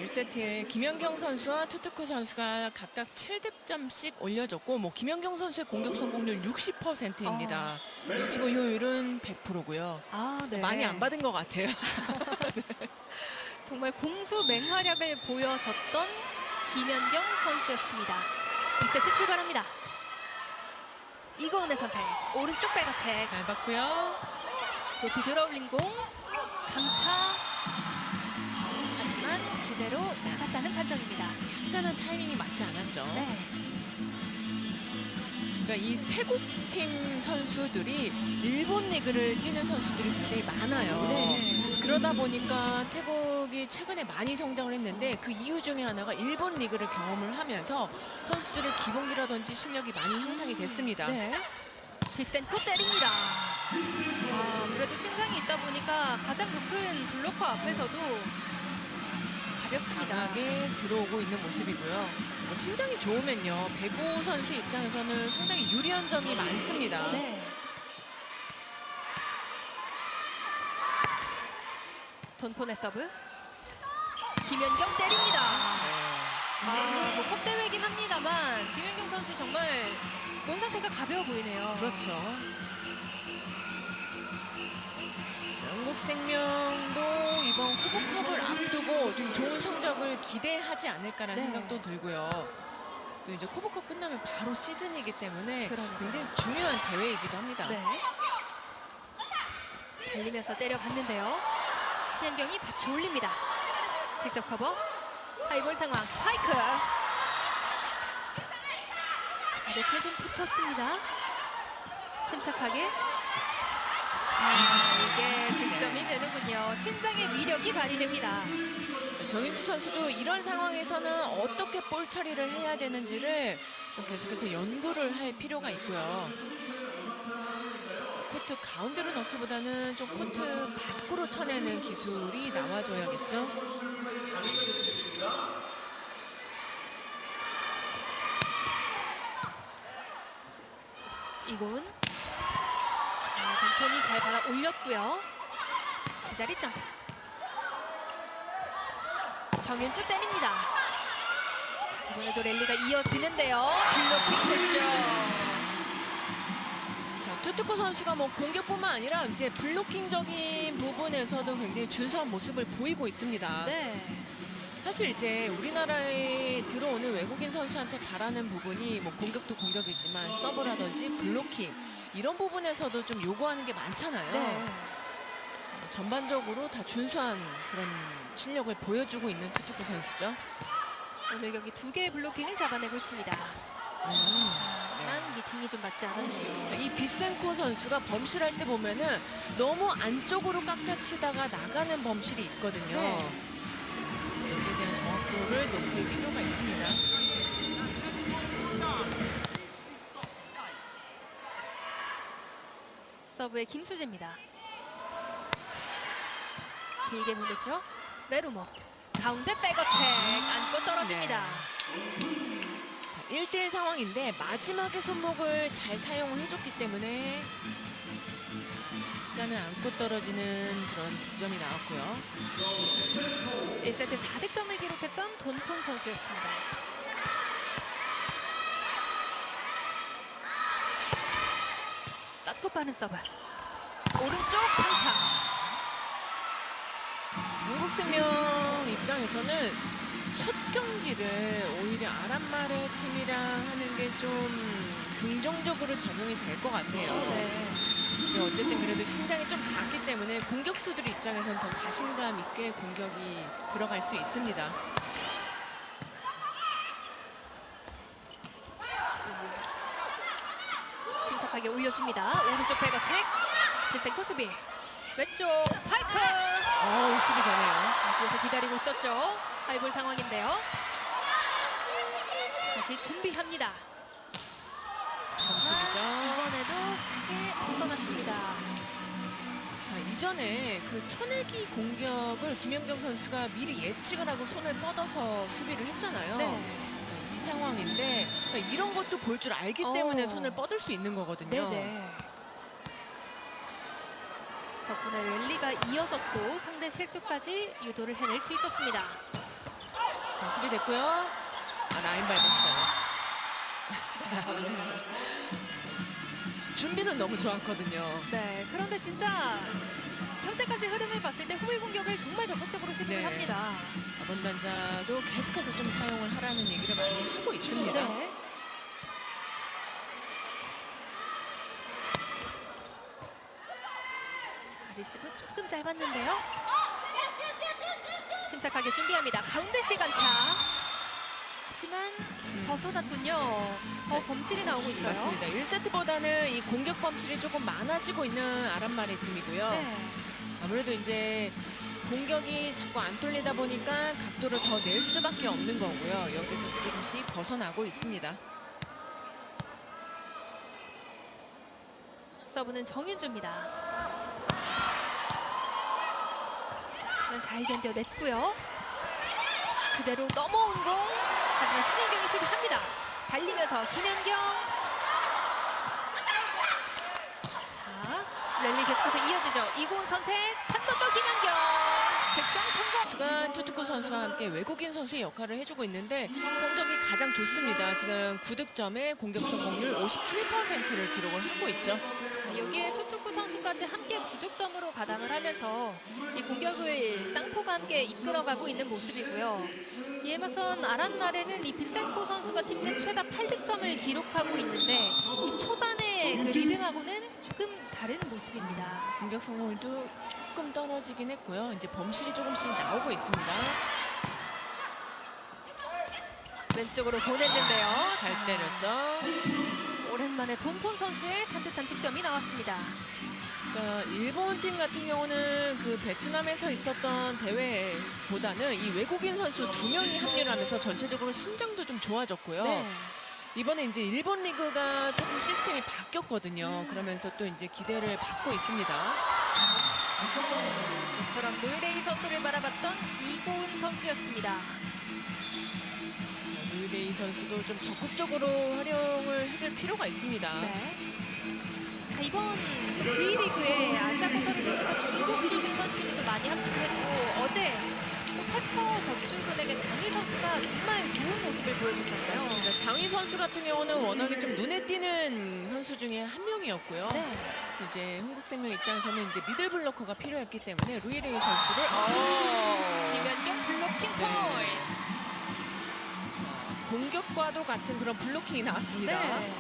1세트에 김연경 선수와 투투쿠 선수가 각각 7득점씩 올려줬고 뭐 김연경 선수의 공격 성공률 60%입니다. 리시브 효율은 100%고요. 아, 네. 많이 안 받은 것 같아요. 정말 공수 맹활약을 보여줬던 김연경 선수였습니다. 2세트 출발합니다. 이고은의 선택, 오른쪽 백어택, 잘 봤고요. 높이 들어올린 공, 강타. 하지만 그대로 나갔다는 판정입니다. 약간은 타이밍이 맞지 않았죠. 네. 그러니까 이 태국 팀 선수들이 일본 리그를 뛰는 선수들이 굉장히 많아요. 네. 그러다 보니까 태국이 최근에 많이 성장을 했는데 그 이유 중에 하나가 일본 리그를 경험을 하면서 선수들의 기본기라든지 실력이 많이 향상이 됐습니다. 네. 비센코 때립니다. 아, 그래도 신장이 있다 보니까 가장 높은 블로커 앞에서도 가볍습니다. 강하게 들어오고 있는 모습이고요. 뭐 신장이 좋으면요. 배구 선수 입장에서는 상당히 유리한 점이 많습니다. 네. 돈폰의 서브. 김연경 때립니다. 컵 대회긴 합니다만 김연경 선수 정말 몸 상태가 가벼워 보이네요. 그렇죠. 자, 한국생명도 이번 코보컵을 앞두고 좀 좋은 성적을 기대하지 않을까라는 네. 생각도 들고요. 또 이제 코보컵 끝나면 바로 시즌이기 때문에 그러니까요. 굉장히 중요한 대회이기도 합니다. 네. 달리면서 때려봤는데요. 신현경이 받쳐 올립니다. 직접 커버. 하이볼 상황. 스파이크. 이렇게 좀 붙었습니다. 침착하게. 자, 이게 득점이 되는군요. 신장의 위력이 발휘됩니다. 정윤주 선수도 이런 상황에서는 어떻게 볼 처리를 해야 되는지를 좀 계속해서 연구를 할 필요가 있고요. 자, 코트 가운데로 넣기보다는 좀 코트 밖으로 쳐내는 기술이 나와줘야겠죠. 이곤. 자, 던폰이 잘 받아 올렸고요. 제자리 점프. 정윤주 때립니다. 자, 이번에도 랠리가 이어지는데요. 블로킹 됐죠. 자, 투투코 선수가 뭐 공격뿐만 아니라 이제 블로킹적인 부분에서도 굉장히 준수한 모습을 보이고 있습니다. 네. 사실 이제 우리나라에 들어오는 외국인 선수한테 바라는 부분이 뭐 공격도 공격이지만 서브라든지 블로킹 이런 부분에서도 좀 요구하는 게 많잖아요. 네. 전반적으로 다 준수한 그런 실력을 보여주고 있는 투투코 선수죠. 오늘 경기 2개의 블로킹을 잡아내고 있습니다. 하지만 미팅이 좀 맞지 않았네요. 이 비센코 선수가 범실할 때 보면은 너무 안쪽으로 깎아치다가 나가는 범실이 있거든요. 네. 여기에 대한 정확도를 높일 필요가 있습니다. 서브의 김수지입니다. 길게 보냈죠. 메루모. 가운데 백어택 안고 떨어집니다. 자, 1대1 상황인데 마지막에 손목을 잘 사용을 해줬기 때문에 자, 약간은 안고 떨어지는 그런 득점이 나왔고요. 1세트 4득점을 기록했던 돈폰 선수였습니다. 낮고 빠른 서브. 오른쪽 강착. 한국생명 입장에서는 첫 경기를 오히려 아란마레 팀이랑 하는 게 좀 긍정적으로 작용이 될 것 같아요. 네. 근데 어쨌든 그래도 신장이 좀 작기 때문에 공격수들 입장에서는 더 자신감 있게 공격이 들어갈 수 있습니다. 침착하게 올려줍니다. 오른쪽 백어택. 비센코 수비. 왼쪽 스파이크. 수비 되네요. 뒤에서 기다리고 있었죠. 하이볼 상황인데요. 다시 준비합니다. 범실이죠. 이번에도 크게 벗어났습니다. 자, 이전에 그 쳐내기 공격을 김연경 선수가 미리 예측을 하고 손을 뻗어서 수비를 했잖아요. 네. 자, 이 상황인데 그러니까 이런 것도 볼 줄 알기 때문에 손을 뻗을 수 있는 거거든요. 네네. 덕분에 랠리가 이어졌고 상대 실수까지 유도를 해낼 수 있었습니다. 자, 수비 됐고요. 라인 밟았어요. 준비는 너무 좋았거든요. 네, 그런데 진짜 현재까지 흐름을 봤을 때 후위 공격을 정말 적극적으로 시도를 네. 합니다. 아번단자도 계속해서 좀 사용을 하라는 얘기를 많이 하고 있습니다. 네. 자, 리시브 조금 짧았는데요. 침착하게 준비합니다. 가운데 시간차. 하지만 벗어났군요. 범실이 나오고 있어요. 맞습니다. 1세트보다는 이 공격 범실이 조금 많아지고 있는 아란마레 팀이고요. 네. 아무래도 이제 공격이 자꾸 안 뚫리다 보니까 각도를 더 낼 수밖에 없는 거고요. 여기서 조금씩 벗어나고 있습니다. 서브는 정윤주입니다. 자, 하지만 잘 견뎌냈고요. 그대로 넘어온 공. 하지만 신현경이 수비합니다. 달리면서 김연경. 자, 랠리 계속해서 이어지죠. 이고은 선택, 한 번 더 김연경. 득점 성공. 주간 투투쿠 선수와 함께 외국인 선수의 역할을 해주고 있는데 성적이 가장 좋습니다. 지금 9득점에 공격 성공률 57%를 기록을 하고 있죠. 자, 여기에 투투쿠 선수까지 함께 9득점으로 가담을 하면서 이 공격을 쌍포가 함께 이끌어가고 있는 모습이고요. 이에 맞선 아란마레는 이 비센코 선수가 팀 내 최다 8득점을 기록하고 있는데 이 초반의 그 리듬하고는 조금 다른 모습입니다. 공격 성공률도 조금 떨어지긴 했고요. 이제 범실이 조금씩 나오고 있습니다. 왼쪽으로 보냈는데요. 잘 자, 때렸죠. 오랜만에 돈폰 선수의 산뜻한 득점이 나왔습니다. 그러니까 일본 팀 같은 경우는 그 베트남에서 있었던 대회보다는 이 외국인 선수 2명이 합류를 하면서 전체적으로 신장도 좀 좋아졌고요. 네. 이번에 이제 일본 리그가 조금 시스템이 바뀌었거든요. 그러면서 또 이제 기대를 받고 있습니다. 이처럼 무이레이 선수를 바라봤던 이고은 선수였습니다. 루이데이 선수도 좀 적극적으로 활용을 해줄 필요가 있습니다. 네. 자, 이번 V리그에 아시아 쿼터를 통해서 중국 출신 선수들도 많이 합류했고 어제 또 페퍼 저축은행의 장희 선수가 정말 좋은 모습을 보여줬잖아요. 그렇습니다. 장희 선수 같은 경우는 워낙에 좀 눈에 띄는 선수 중에 한 명이었고요. 네. 이제 흥국생명 입장에서는 이제 미들 블로커가 필요했기 때문에 루이데이 선수를 김연경 블로킹 포인트. 공격과도 같은 그런 블로킹이 나왔습니다. 네.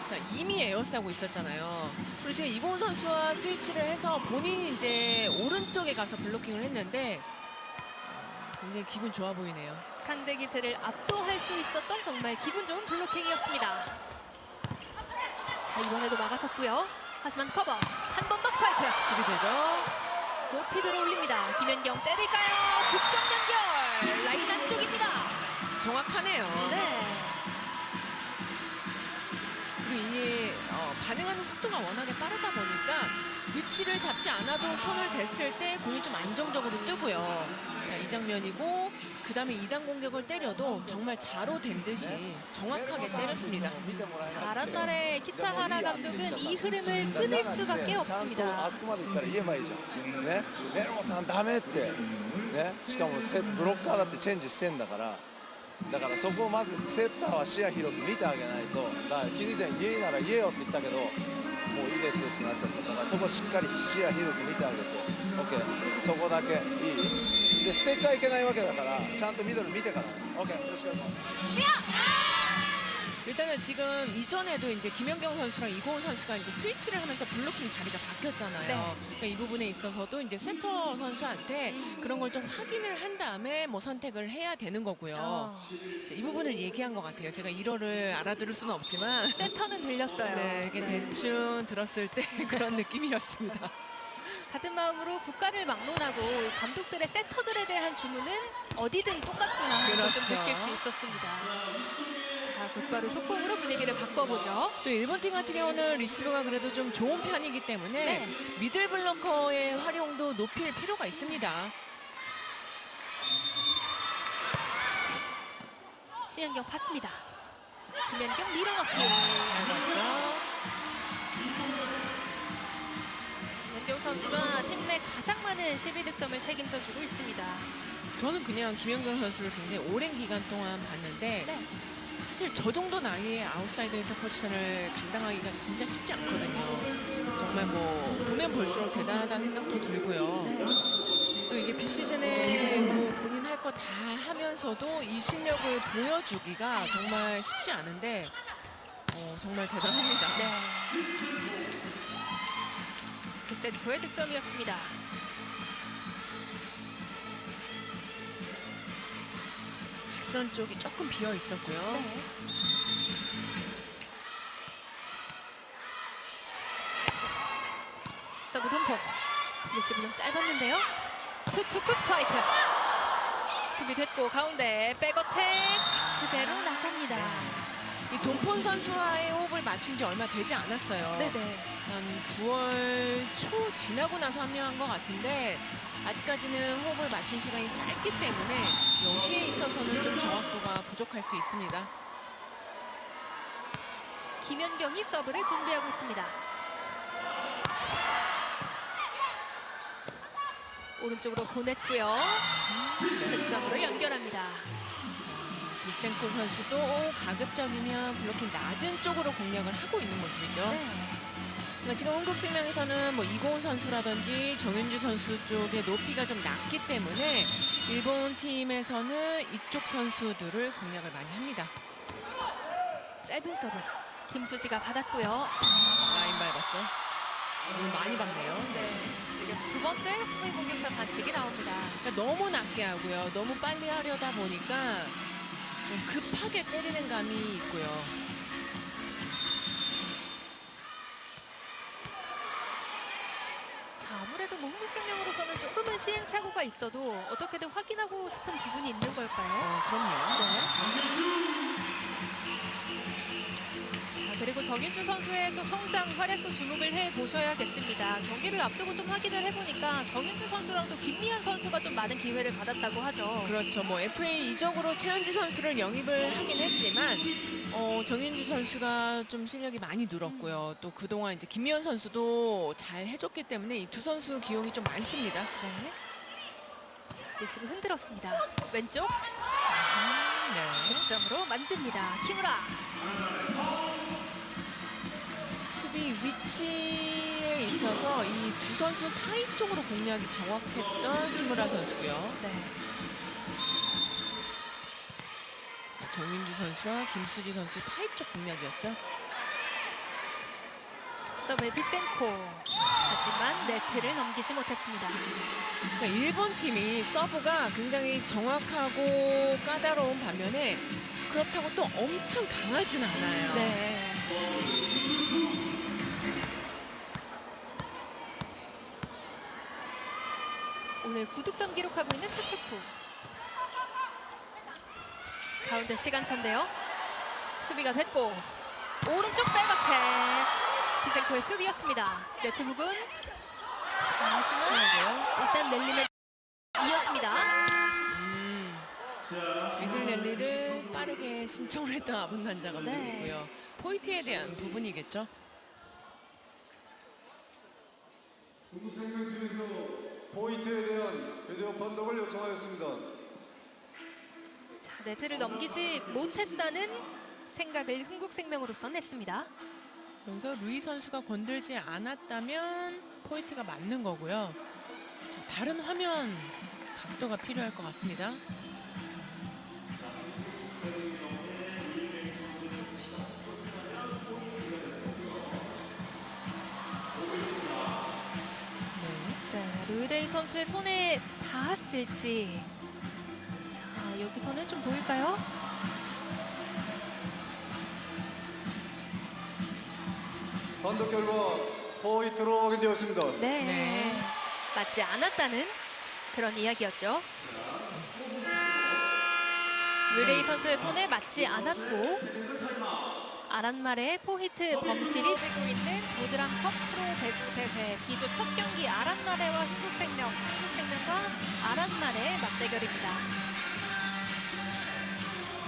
자, 이미 에어싸고 있었잖아요. 그리고 지금 이고은 선수와 스위치를 해서 본인이 이제 오른쪽에 가서 블로킹을 했는데 굉장히 기분 좋아 보이네요. 상대 기세를 압도할 수 있었던 정말 기분 좋은 블로킹이었습니다. 자, 이번에도 막아섰고요. 하지만 커버. 한 번 더 스파이크. 수비되죠. 높이 들어올립니다. 김연경 때릴까요? 득점 연결. 라인 안쪽입니다. 정확하네요. 네. 그리고 이게 반응하는 속도가 워낙에 빠르다 보니까 위치를 잡지 않아도 손을 댔을 때 공이 좀 안정적으로 뜨고요. 자, 이 장면이고 그 다음에 2단 공격을 때려도 정말 자로 된 듯이 정확하게 때렸습니다. 아란마레 키타하라 감독은 이 흐름을 끊을 수밖에 ちゃんと 없습니다. あそこまで行ったら言えばいいじゃんねメロンさんダメってねしかもブロッカーだってチェンジしてんだからだからそこをまずセッターは視野広く見てあげないとだから気づいて言えなら言えよって言ったけどもういいですってなっちゃっただからそこしっかり視野広く見てあげて OK そこだけいいで捨てちゃいけないわけだからちゃんとミドル見てから OK よろしくお願いします 일단은 지금 이전에도 이제 김연경 선수랑 이고은 선수가 이제 스위치를 하면서 블로킹 자리가 바뀌었잖아요. 네. 그러니까 이 부분에 있어서도 이제 센터 선수한테 그런 걸 좀 확인을 한 다음에 뭐 선택을 해야 되는 거고요. 이 부분을 얘기한 것 같아요. 제가 1호를 알아들을 수는 없지만 세터는 들렸어요. 네, 이게 대충 들었을 때 그런 느낌이었습니다. 같은 마음으로 국가를 막론하고 감독들의 세터들에 대한 주문은 어디든 똑같구나 하는 걸좀 그렇죠. 느낄 수 있었습니다. 자, 곧바로 속공으로 분위기를 바꿔보죠. 또 일본 팀 같은 경우는 리시브가 그래도 좀 좋은 편이기 때문에 네. 미들 블로커의 활용도 높일 필요가 있습니다. 신현경 파스입니다. 김연경 밀어넣기. 잘 봤죠? 김연경 선수가 팀 내 가장 많은 12득점을 책임져주고 있습니다. 저는 그냥 김연경 선수를 굉장히 오랜 기간 동안 봤는데 네. 사실 저 정도 나이에 아웃사이더 인터 포지션을 감당하기가 진짜 쉽지 않거든요. 정말 뭐 보면 볼수록 대단하다는 생각도 들고요. 또 이게 비시즌에 뭐 본인 할 거 다 하면서도 이 실력을 보여주기가 정말 쉽지 않은데 정말 대단합니다. 네. 그 세트의 득점이었습니다. 직선 쪽이 조금 비어 있었고요. 네. 서브 돈폰. 리시브 좀 짧았는데요. 투투투 스파이크. 수비됐고 가운데 백어택 그대로 나갑니다. 이 돈폰 선수와의 호흡을 맞춘 지 얼마 되지 않았어요. 네네. 한 9월 초 지나고 나서 합류한 것 같은데 아직까지는 호흡을 맞춘 시간이 짧기 때문에 여기에 있어서는 좀 정확도가 부족할 수 있습니다. 김연경이 서브를 준비하고 있습니다. 오른쪽으로 보냈고요. 득점으로 연결합니다. 리센코 선수도 가급적이면 블로킹 낮은 쪽으로 공략을 하고 있는 모습이죠. 그러니까 지금 한국생명에서는 뭐 이고은 선수라든지 정윤주 선수 쪽의 높이가 좀 낮기 때문에 일본 팀에서는 이쪽 선수들을 공략을 많이 합니다. 짧은 서브 김수지가 받았고요. 라인 밟았죠. 오늘 많이 박네요. 네, 지금 두 번째 후위 공격자 반칙이 나옵니다. 그러니까 너무 낮게 하고요. 너무 빨리 하려다 보니까 좀 급하게 때리는 감이 있고요. 자, 아무래도 뭐 흥국생명으로서는 조금은 시행착오가 있어도 어떻게든 확인하고 싶은 부분이 있는 걸까요? 그럼요. 자, 그리고 정윤주 선수의 또 성장 활약도 주목을 해보셔야겠습니다. 경기를 앞두고 좀 확인을 해보니까 정윤주 선수랑도 김미연 선수가 좀 많은 기회를 받았다고 하죠. 그렇죠. 뭐 FA 이적으로 최현지 선수를 영입을 하긴 했지만 정윤주 선수가 좀 실력이 많이 늘었고요. 또 그동안 이제 김미연 선수도 잘 해줬기 때문에 이 두 선수 기용이 좀 많습니다. 네. 자, 리시브 흔들었습니다. 왼쪽 네. 득점으로 만듭니다. 키무라. 수비 위치에 있어서 이 두 선수 사이 쪽으로 공략이 정확했던 키무라 선수고요. 네. 정윤주 선수와 김수지 선수 사이 쪽 공략이었죠. 서브 비센코. 하지만 네트를 넘기지 못했습니다. 그러니까 일본 팀이 서브가 굉장히 정확하고 까다로운 반면에 그렇다고 또 엄청 강하진 않아요. 네. 오늘 9득점 기록하고 있는 투투쿠. 가운데 시간차인데요. 수비가 됐고 오른쪽 백어택. 비센코의 수비였습니다. 네트 부근. 자, 하지만 일단 랠리는 이어집니다. 미들 랠리를 빠르게 신청을 했던 아분단자 감독이고요. 포인트에 대한 부분이겠죠. 한국생명팀에서 포인트에 대한 비디오 판독을 요청하였습니다. 자, 네트를 넘기지 못했다는 생각을 흥국생명으로서 냈습니다. 여기서 루이 선수가 건들지 않았다면 포인트가 맞는 거고요. 자, 다른 화면 각도가 필요할 것 같습니다. 네, 루이데이 선수의 손에 닿았을지. 자, 여기서는 좀 보일까요? 판독 결과 포인트로 확인되었습니다. 네. 네. 맞지 않았다는 그런 이야기였죠. 루이데이 선수의 손에 맞지 않았고 아란말의 포히트 범실이 쓰고 있는 보드람컵 프로 배구 대회 B조 첫 경기 아란마레와 흥국생명과 아란마레 맞대결입니다.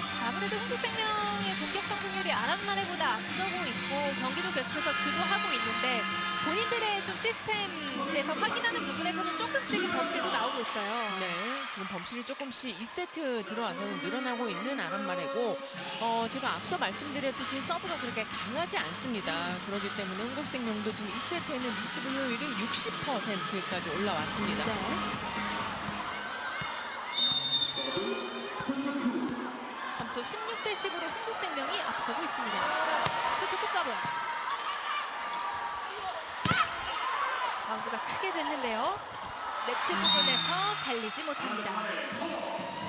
자, 아무래도 흥국생명의 공격 성공률이 아란마레보다 앞서고 있고 경기도 계속해서 주도하고 있는데 본인들의 좀 시스템에서 확인하는 부분에서는 조금씩은 범실도 나오고 있어요. 네, 지금 범실이 조금씩 2세트 들어와서는 늘어나고 있는 아란마레고 제가 앞서 말씀드렸듯이 서브가 그렇게 강하지 않습니다. 그렇기 때문에 흥국생명도 지금 2세트에는 리시브 효율이 60%까지 올라왔습니다. 네. 점수 16대 10으로 흥국생명이 앞서고 있습니다. 투투쿠 서브. 바운드가 크게 됐는데요. 네트 부분에서 달리지 못합니다.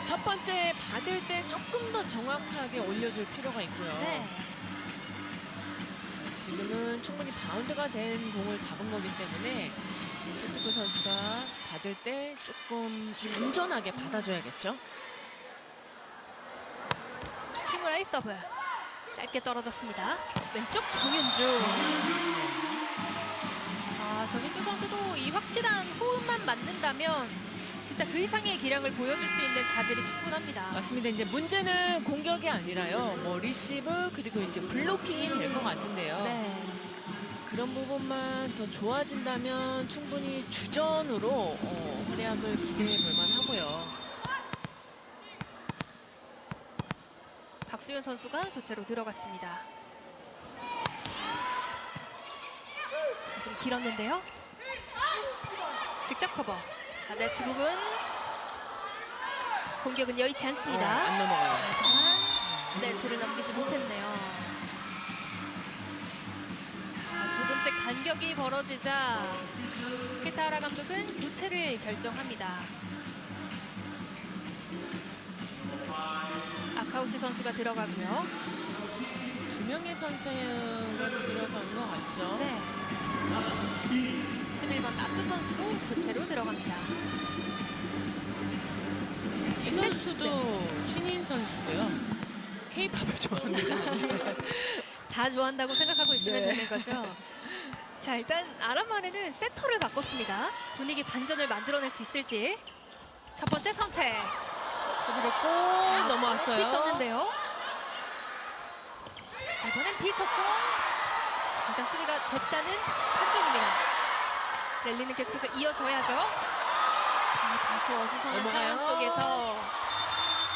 첫 번째 받을 때 조금 더 정확하게 올려줄 필요가 있고요. 네. 지금은 충분히 바운드가 된 공을 잡은 거기 때문에 투투쿠 선수가 받을 때 조금 안전하게 받아줘야겠죠. 키무라의 서브. 짧게 떨어졌습니다. 왼쪽 정윤주. 정윤주 선수도 이 확실한 호흡만 맞는다면 진짜 그 이상의 기량을 보여줄 수 있는 자질이 충분합니다. 맞습니다. 이제 문제는 공격이 아니라요. 뭐 리시브 그리고 이제 블로킹이 될 것 같은데요. 네. 그런 부분만 더 좋아진다면 충분히 주전으로 활약을 기대해 볼 만하고요. 박수현 선수가 교체로 들어갔습니다. 자, 좀 길었는데요. 직접 커버. 자, 네트 부분. 공격은 여의치 않습니다. 안 넘어가요. 하지만 네트를 넘기지 못했네요. 자, 조금씩 간격이 벌어지자 키타하라 감독은 교체를 결정합니다. 아카우시 선수가 들어가고요. 2명의 선수가 들어간 것 같죠. 네. 11번 아스 선수도 교체로 들어갑니다. 이 선수도 신인 선수고요. K-팝을 좋아합니다. 다 좋아한다고 생각하고 있으면 네. 되는 거죠. 자, 일단 아란마레는 세터를 바꿨습니다. 분위기 반전을 만들어낼 수 있을지. 첫 번째 선택. 수비를 꼭 넘어왔어요. 빗 떴는데요. 이번엔 빗 떴고. 자, 일단 수비가 됐다는 판정입니다. 랠리는 계속해서 이어져야죠. 자, 다소 어수선한 넘어가요. 상황 속에서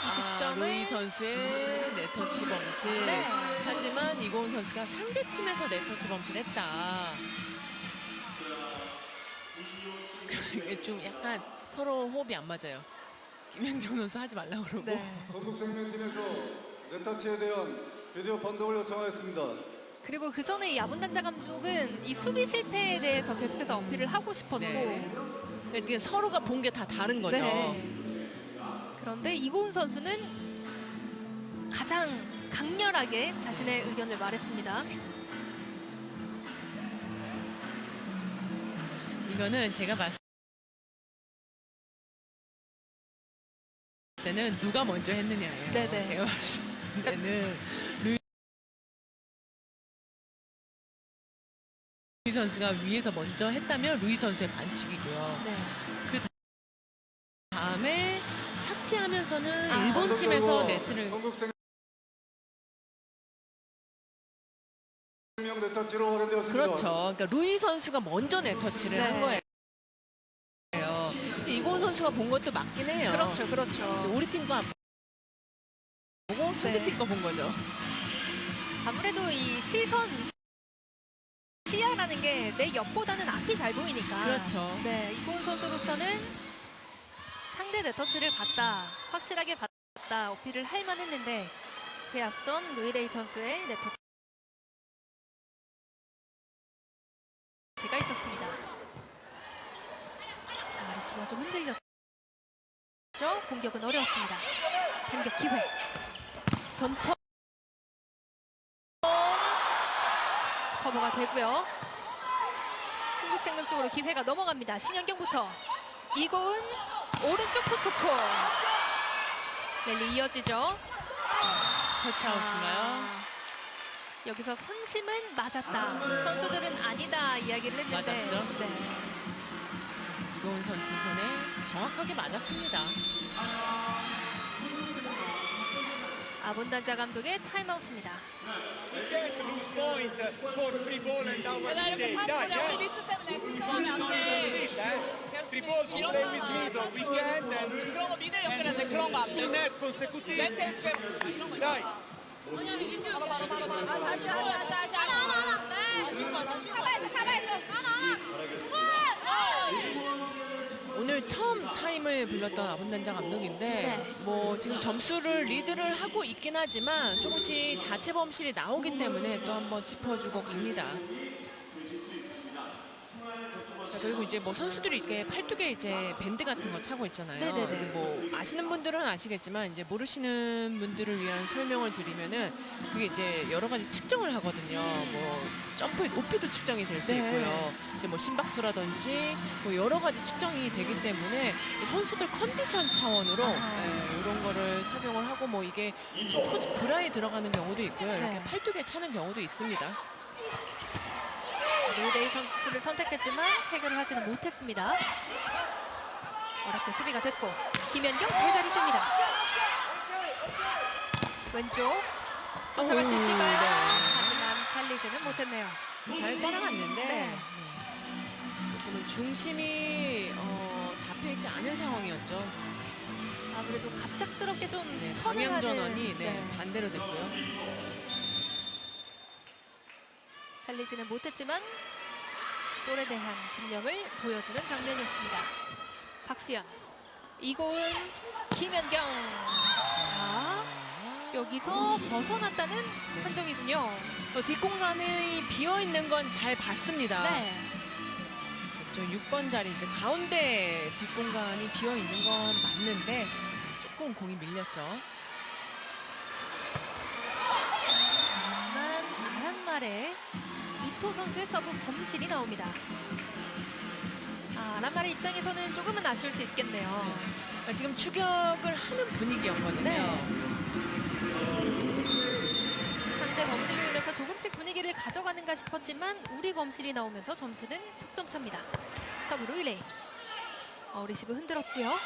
이 득점을 루이 선수의 네터치 범실. 네. 하지만 이고은 선수가 상대팀에서 네터치 범실했다. 이게 좀 약간 서로 호흡이 안 맞아요. 김연경 선수 하지 말라고 그러고. 네. 건국생명팀에서 네터치에 대한 비디오 판독을 요청하였습니다. 그리고 그 전에 이 야문단자 감독은 이 수비 실패에 대해서 계속해서 어필을 하고 싶었고 네. 이게 서로가 본 게 다 다른 거죠. 네. 그런데 이고은 선수는 가장 강렬하게 자신의 의견을 말했습니다. 이거는 제가 봤을 때는 누가 먼저 했느냐예요. 네네. 제가 봤을 때는 루이 선수가 위에서 먼저 했다면 루이 선수의 반칙이고요. 네. 다음에 착지하면서는 아. 일본 팀에서 판독 결과 네트를 건국생명 네터치로 확인되었습니다. 그렇죠. 그러니까 루이 선수가 먼저 네터치를 네. 한 거예요. 근데 이고은 선수가 본 것도 맞긴 해요. 그렇죠, 근데 그렇죠. 우리 팀도 안 보고 상대팀 거 본 거죠. 아무래도 이 시야라는 게 내 옆보다는 앞이 잘 보이니까. 그렇죠. 네, 이고은 선수로서는 상대 네터치를 봤다, 확실하게 봤다 어필을 할 만했는데 그에 앞선 루이레이 선수의 네터치가 있었습니다. 자, 리시버가 좀 흔들렸죠. 공격은 어려웠습니다. 반격 기회. 돈퍼 커버가 되고요. 한국생명 쪽으로 기회가 넘어갑니다. 신현경부터 이고은 오른쪽 투투코. 랠리 이어지죠. 터치아웃인가요? 여기서 선심은 맞았다. 선수들은 아니다 이야기를 했는데 맞았죠? 네. 이고은 선수 손에 정확하게 맞았습니다. 아본단자 감독의 타임아웃입니다. Get loose point for free ball and down 내가 이렇게 dai, 찬스를 eh? 우리 리스 때문에 신청하면 안 돼. This, free ball to play with middle weekend and 그런 거 미들 연결하는데 그런 거 안 돼. net consecutive. 멘트 이런 거 Dai, 바로. 다시 하나. 네. 가만있어. 하나. 오늘 처음 타임을 불렀던 아본단자 감독인데 네. 뭐 지금 점수를 리드를 하고 있긴 하지만 조금씩 자체 범실이 나오기 때문에 또 한번 짚어주고 갑니다. 자, 그리고 이제 뭐 선수들이 이렇게 팔뚝에 이제 밴드 같은 거 차고 있잖아요. 네네네. 근데 뭐 아시는 분들은 아시겠지만 이제 모르시는 분들을 위한 설명을 드리면은 그게 이제 여러 가지 측정을 하거든요. 뭐 점프의 높이도 측정이 될 수 네. 있고요. 이제 뭐 심박수라든지 뭐 여러 가지 측정이 되기 때문에 이제 선수들 컨디션 차원으로 아하. 이런 거를 착용을 하고 뭐 이게 스포츠 브라에 들어가는 경우도 있고요. 이렇게 네. 팔뚝에 차는 경우도 있습니다. 루이레이 선수를 선택했지만 해결을 하지는 못했습니다. 어렵게 수비가 됐고 김연경 제자리 뜹니다. 왼쪽 쫓아갈 수 있을까요? 네. 하지만 살리지는 못했네요. 잘 따라갔는데 네. 조금은 중심이 잡혀있지 않은 상황이었죠. 아무래도 갑작스럽게 좀 네, 턴을 방향 하는, 전환이 반대로 됐고요. 달리지는 못했지만 볼에 대한 집념을 보여주는 장면이었습니다. 박수현, 이고은, 김연경. 자, 여기서 벗어났다는 판정이군요. 뒷공간이 비어있는 건 잘 봤습니다. 네. 저 6번 자리 이제 가운데 뒷공간이 비어있는 건 맞는데 조금 공이 밀렸죠. 하지만 바람 말에 이토 선수의 서브 범실이 나옵니다. 아란말의 입장에서는 조금은 아쉬울 수 있겠네요. 지금 추격을 하는 분위기였거든요. 네. 상대 범실로 인해서 조금씩 분위기를 가져가는가 싶었지만 우리 범실이 나오면서 점수는 석점 차입니다. 서브로 1레인. 리시브 흔들었고요.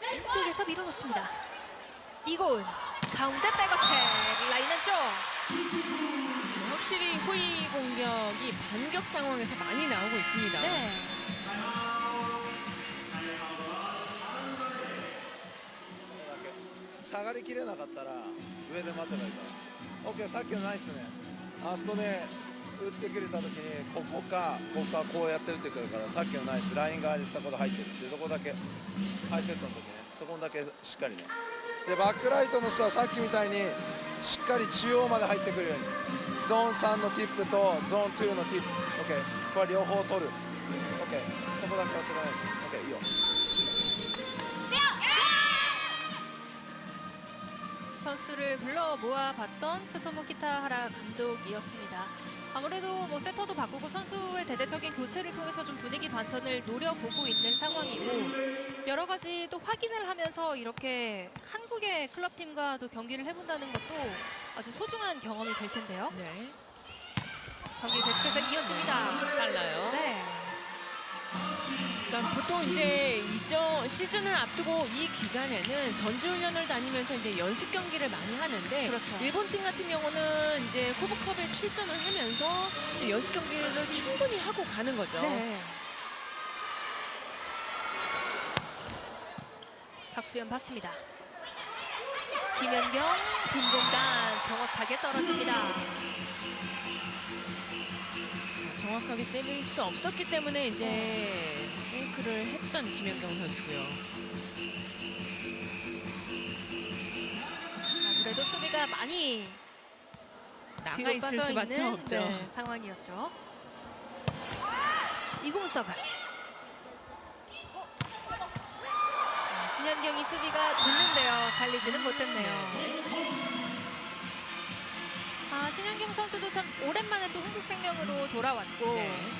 왼쪽에서 밀어넣습니다. 이고은 가운데 백어택 라인 안쪽. 확실히 후위 공격이 반격 상황에서 많이 나오고 있습니다. 네. 下がりきれなかったら上で待てばいいから OK さっきのナイスねあそこで打ってくれた時にここかこうやって打ってくるからさっきのナイスライン側にそこで入ってるっていうところだけハイセットの時ねそこだけしっかりねでバックライトの人はさっきみたいにしっかり中央まで入ってくるようにゾーン3のティップとゾーン2のティップ OK これ両方取る OK そこだけ忘れない OK いいよ 선수들을 불러 모아봤던 츠토모 키타하라 감독이었습니다. 아무래도 뭐 세터도 바꾸고 선수의 대대적인 교체를 통해서 좀 분위기 반전을 노려보고 있는 상황이고 여러 가지 또 확인을 하면서 이렇게 한국의 클럽팀과도 경기를 해본다는 것도 아주 소중한 경험이 될 텐데요. 네. 경기 계속해서 이어집니다. 빨라요. 네. 그러니까 보통 이제 시즌을 앞두고 이 기간에는 전지훈련을 다니면서 이제 연습 경기를 많이 하는데 그렇죠. 일본 팀 같은 경우는 이제 코브컵에 출전을 하면서 연습 경기를 충분히 하고 가는 거죠. 네. 박수현 받습니다. 김연경 빈 공간 정확하게 떨어집니다. 정확하게 때릴 수 없었기 때문에 이제 페이크를 했던 김연경 선수고요. 아무래도 수비가 많이 나가 뒤로 있을 빠져 수밖에 있는 없죠. 상황이었죠. 이공은 서브. 자, 신현경이 수비가 됐는데요. 달리지는 못했네요. 신현경 선수도 참 오랜만에 또 흥국생명으로 돌아왔고 네.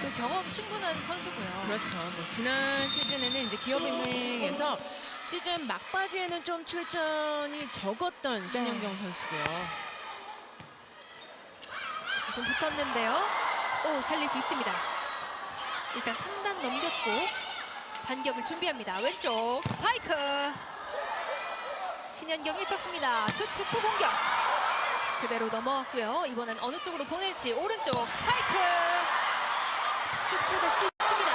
또 경험 충분한 선수고요. 그렇죠. 뭐 지난 시즌에는 이제 기업은행에서 시즌 막바지에는 좀 출전이 적었던 신현경 선수고요. 좀 붙었는데요. 살릴 수 있습니다. 일단 3단 넘겼고 반격을 준비합니다. 왼쪽 스파이크. 신현경이 있었습니다. 투투투 공격. 그대로 넘어왔고요. 이번엔 어느 쪽으로 보낼지 오른쪽 스파이크. 쫓아갈 수 있습니다.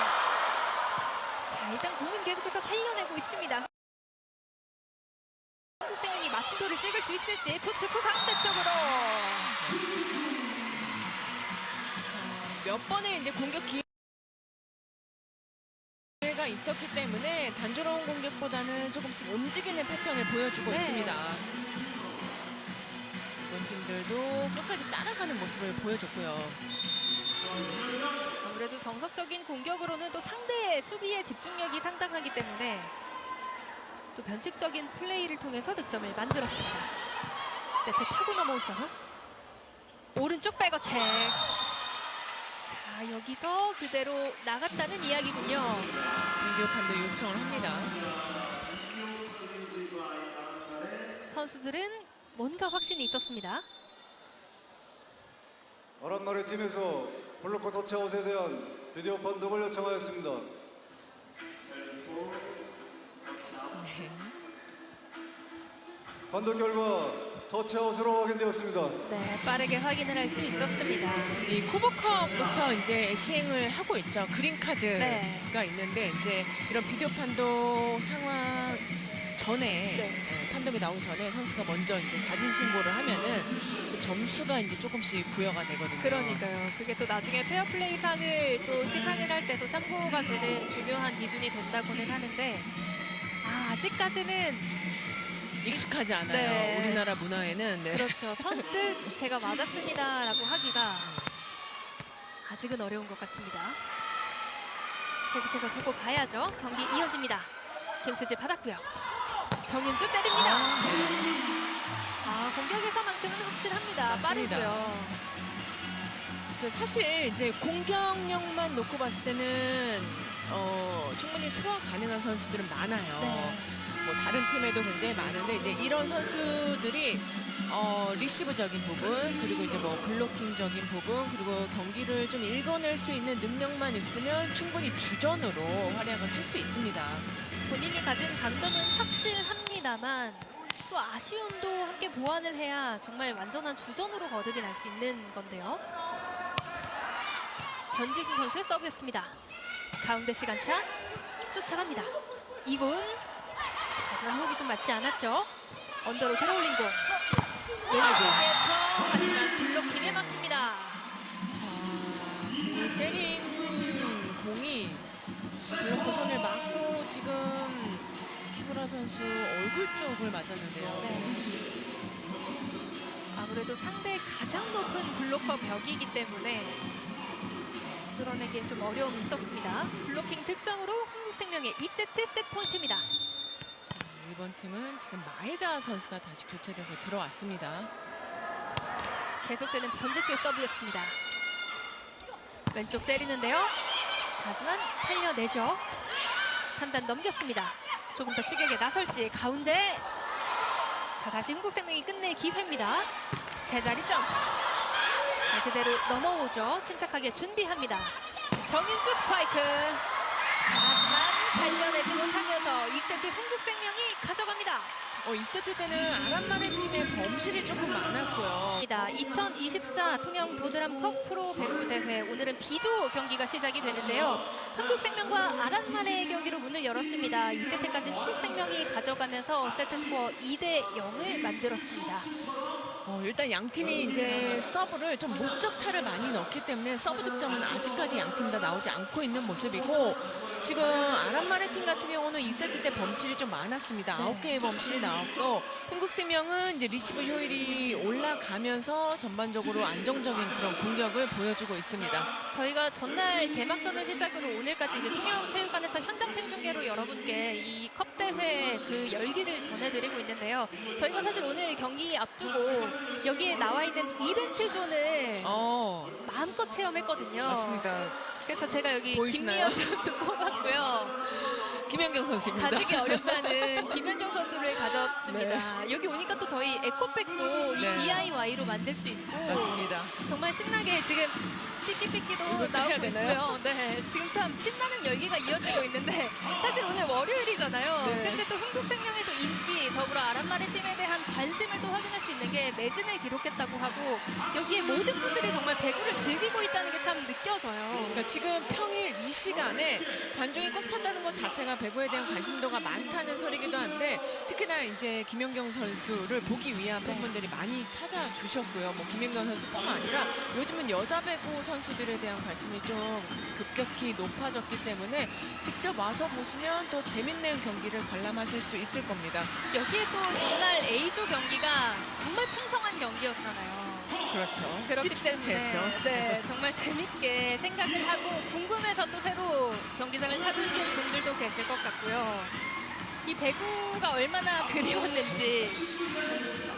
자, 일단 공은 계속해서 살려내고 있습니다. 한국생명이 마침표를 찍을 수 있을지 투투투 가운데 쪽으로. 몇 번의 이제 공격 기회가 있었기 때문에 단조로운 공격보다는 조금씩 움직이는 패턴을 보여주고 네. 있습니다. 이번 팀들도 끝까지 따라가는 모습을 보여줬고요. 아무래도 정석적인 공격으로는 또 상대의 수비의 집중력이 상당하기 때문에 또 변칙적인 플레이를 통해서 득점을 만들었습니다. 네트 타고 넘어온 서브. 오른쪽 백어택. 자, 여기서 그대로 나갔다는 이야기군요. 비디오 판도 요청을 합니다. 선수들은 뭔가 확신이 있었습니다. 아란마리 팀에서 블로커 터치 아웃에 대한 비디오 판독을 요청하였습니다. 판독 결과 터치아웃으로 확인되었습니다. 네, 빠르게 확인을 할 수 있었습니다. 이 코보컵부터 이제 시행을 하고 있죠. 그린 카드가 네. 있는데 이제 이런 비디오 판독 상황 전에 네. 판독이 나오기 전에 선수가 먼저 이제 자진 신고를 하면은 그 점수가 이제 조금씩 부여가 되거든요. 그러니까요. 그게 또 나중에 페어플레이 상을 또 시상을 할 때도 참고가 되는 중요한 기준이 된다고는 하는데 아직까지는 익숙하지 않아요. 네. 우리나라 문화에는. 네. 그렇죠. 선뜻 제가 맞았습니다라고 하기가 아직은 어려운 것 같습니다. 계속해서 두고 봐야죠. 경기 이어집니다. 김수지 받았고요. 정윤주 때립니다. 공격에서만큼은 확실합니다. 맞습니다. 빠르고요. 이제 사실 이제 공격력만 놓고 봤을 때는 충분히 소화 가능한 선수들은 많아요. 네. 뭐 다른 팀에도 굉장히 많은데 이제 이런 선수들이 리시브적인 부분 그리고 이제 뭐 블로킹적인 부분 그리고 경기를 좀 읽어낼 수 있는 능력만 있으면 충분히 주전으로 활약을 할 수 있습니다. 본인이 가진 강점은 확실합니다만 또 아쉬움도 함께 보완을 해야 정말 완전한 주전으로 거듭이 날 수 있는 건데요. 변지수 선수의 서브였습니다. 가운데 시간차 쫓아갑니다. 이군 하지만 호흡이 좀 맞지 않았죠. 언더로 들어올린 공 왼쪽에서 하지만 블로킹에 막힙니다. 자, 그 때린 공이 블로커 손을 맞고 지금 키브라 선수 얼굴 쪽을 맞았는데요. 네. 아무래도 상대 가장 높은 블로커 벽이기 때문에 뚫어내기엔 좀 어려움이 있었습니다. 블로킹 득점으로 한국생명의 2세트 세트 포인트입니다. 자, 이번 팀은 지금 마에다 선수가 다시 교체돼서 들어왔습니다. 계속되는 변지수의 서브였습니다. 왼쪽 때리는데요. 자, 하지만 살려내죠. 3단 넘겼습니다. 조금 더 추격에 나설지 가운데. 자, 다시 흥국생명이 끝낼 기회입니다. 제자리 점프. 자, 그대로 넘어오죠. 침착하게 준비합니다. 정윤주 스파이크. 자, 하지만 살려내지 못하면서 2세트 흥국생명이 가져갑니다. 2세트 때는 아란마네 팀의 범실이 조금 많았고요. 2024 통영 도드람컵 프로 배구 대회 오늘은 B조 경기가 시작이 되는데요. 한국생명과 아란마네의 경기로 문을 열었습니다. 2세트까지 한국생명이 가져가면서 세트 스코어 2대 0을 만들었습니다. 일단 양 팀이 이제 서브를 좀 목적타를 많이 넣기 때문에 서브 득점은 아직까지 양 팀 다 나오지 않고 있는 모습이고 지금 아란마네 팀 같은 경우는 2세트 때 범실이 좀 많았습니다. 9개의 범실이 나왔고 흥국생명은 이제 리시브 효율이 올라가면서 전반적으로 안정적인 그런 공격을 보여주고 있습니다. 저희가 전날 개막전을 시작으로 오늘까지 이제 통영체육관에서 현장 생중계로 여러분께 이 컵 대회 그 열기를 전해드리고 있는데요. 저희가 사실 오늘 경기 앞두고 여기에 나와 있는 이벤트 존을 마음껏 체험했거든요. 맞습니다. 그래서 제가 여기 보이시나요? 김미연 선수 뽑았고요. 김연경 선수입니다. 가지기 어렵다는 김연경 선수를 가졌습니다. 여기 오니까 또 저희 에코백도 이 네. DIY로 만들 수 있고 맞습니다. 정말 신나게 지금 삐끼삐끼도 이것도 나오고 해야 되나요? 있고요. 네, 지금 참 신나는 열기가 이어지고 있는데 사실 오늘 월요일이잖아요. 네. 근데 또 흥국생명의 또 인기 더불어 아란마네 팀에 대한 관심을 또 확인할 수 있는 게 매진을 기록했다고 하고 여기에 모든 분들이 정말 배구를 즐기고 있다는 게 참 느껴져요. 그러니까 지금 평일 이 시간에 관중이 꽉 찼다는 것 자체가 배구에 대한 관심도가 많다는 소리기도 한데 특히나 이제 김연경 선수를 보기 위한 팬분들이 많이 찾아주셨고요. 뭐 김연경 선수뿐만 아니라 요즘은 여자 배구 선수들에 대한 관심이 좀 급격히 높아졌기 때문에 직접 와서 보시면 더 재밌는 경기를 관람하실 수 있을 겁니다. 여기에 또 전날 A조 경기가 정말 풍성한 경기였잖아요. 그렇죠. 그렇기 10세트였죠. 때문에, 네, 정말 재밌게 생각을 하고 궁금해서 또 새로 경기장을 찾으신 분들도 계실 것 같고요. 이 배구가 얼마나 그리웠는지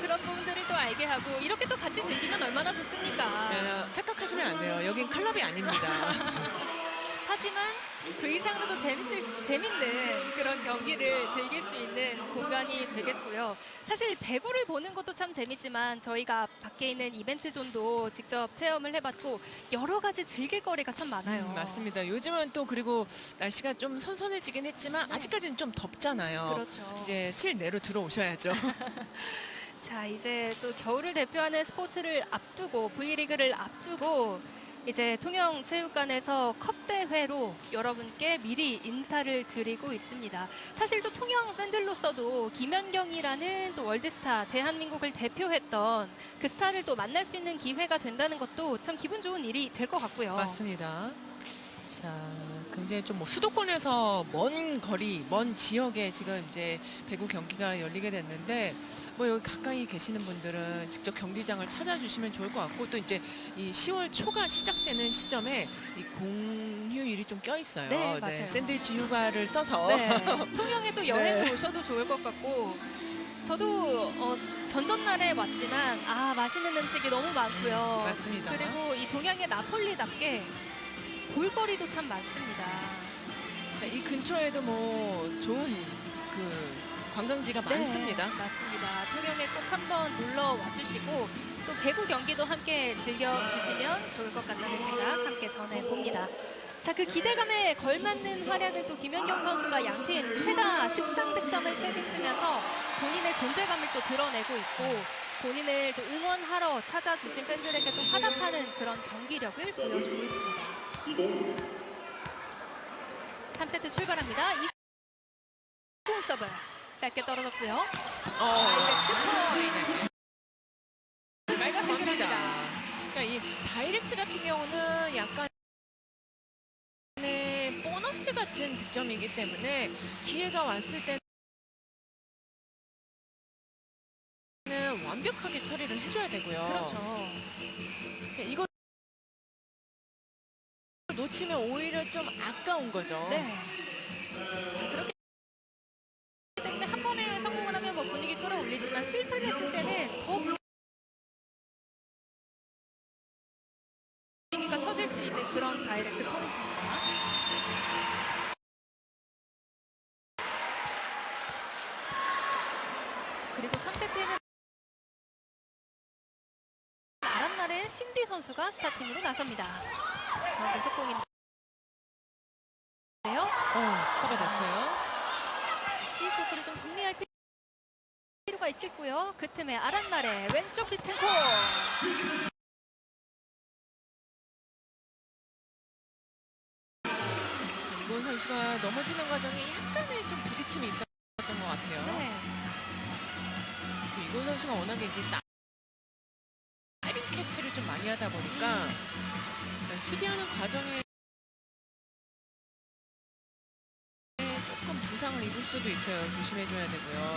그런 부분들을 또 알게 하고 이렇게 또 같이 즐기면 얼마나 좋습니까? 착각하시면 안 돼요. 여긴 클럽이 아닙니다. 하지만 그 이상으로도 재밌는 그런 경기를 즐길 수 있는 공간이 되겠고요. 사실 배구를 보는 것도 참 재밌지만 저희가 밖에 있는 이벤트 존도 직접 체험을 해봤고 여러 가지 즐길 거리가 참 많아요. 맞습니다. 요즘은 또 그리고 날씨가 좀 선선해지긴 했지만 네. 아직까지는 좀 덥잖아요. 그렇죠. 이제 실내로 들어오셔야죠. 자, 이제 또 겨울을 대표하는 스포츠를 앞두고 V리그를 앞두고 이제 통영체육관에서 컵대회로 여러분께 미리 인사를 드리고 있습니다. 사실 또 통영 팬들로서도 김연경이라는 또 월드스타, 대한민국을 대표했던 그 스타를 또 만날 수 있는 기회가 된다는 것도 참 기분 좋은 일이 될 것 같고요. 맞습니다. 자, 굉장히 좀 뭐 수도권에서 먼 거리, 먼 지역에 지금 이제 배구 경기가 열리게 됐는데 뭐 여기 가까이 계시는 분들은 직접 경기장을 찾아주시면 좋을 것 같고 또 이제 이 10월 초가 시작되는 시점에 이 공휴일이 좀 껴있어요. 네, 맞아요. 샌드위치 휴가를 써서 네, 통영에 또 여행을 네. 오셔도 좋을 것 같고 저도 전전날에 왔지만 맛있는 음식이 너무 많고요. 맞습니다. 그리고 이 동양의 나폴리답게 볼거리도 참 많습니다. 네, 이 근처에도 뭐 좋은 그 관광지가 많습니다. 네, 맞습니다. 통영에 꼭 한번 놀러 와주시고 또 배구 경기도 함께 즐겨주시면 좋을 것 같다는 생각 함께 전해봅니다. 자, 그 기대감에 걸맞는 활약을 또 김연경 선수가 양팀 최다 13득점을 책임지면서 본인의 존재감을 또 드러내고 있고 본인을 또 응원하러 찾아주신 팬들에게 또 화답하는 그런 경기력을 보여주고 있습니다. 3세트 출발합니다. 이고은 서브 짧게 떨어졌고요. 다이렉트 포인트. 깔끔합니다. 그러니까 이 다이렉트 같은 경우는 약간 보너스 같은 득점이기 때문에 기회가 왔을 때는 완벽하게 처리를 해줘야 되고요. 그렇죠. 자, 이걸 놓치면 오히려 좀 아까운 거죠. 네. 자, 그렇기 때문에 한 번에 성공을 하면 뭐 분위기 끌어올리지만 실패를 했을 때는 더 분위기가 처질 수 있는 그런 다이렉트 포인트입니다. 자, 그리고 3세트에는 아란말의 신디 선수가 스타팅으로 나섭니다. 가운데 속공인데요. 서가 됐어요. 다시 코트를 좀 정리할 필요가 있겠고요. 그 틈에 아란말의 왼쪽 비첸코. 이고은 선수가 넘어지는 과정에 약간의 좀 부딪힘이 있었던 것 같아요. 네. 이고은 선수가 워낙에 이제 다이빙 캐치를 좀 많이 하다 보니까 수비하는 과정에 조금 부상을 입을 수도 있어요. 조심해줘야 되고요.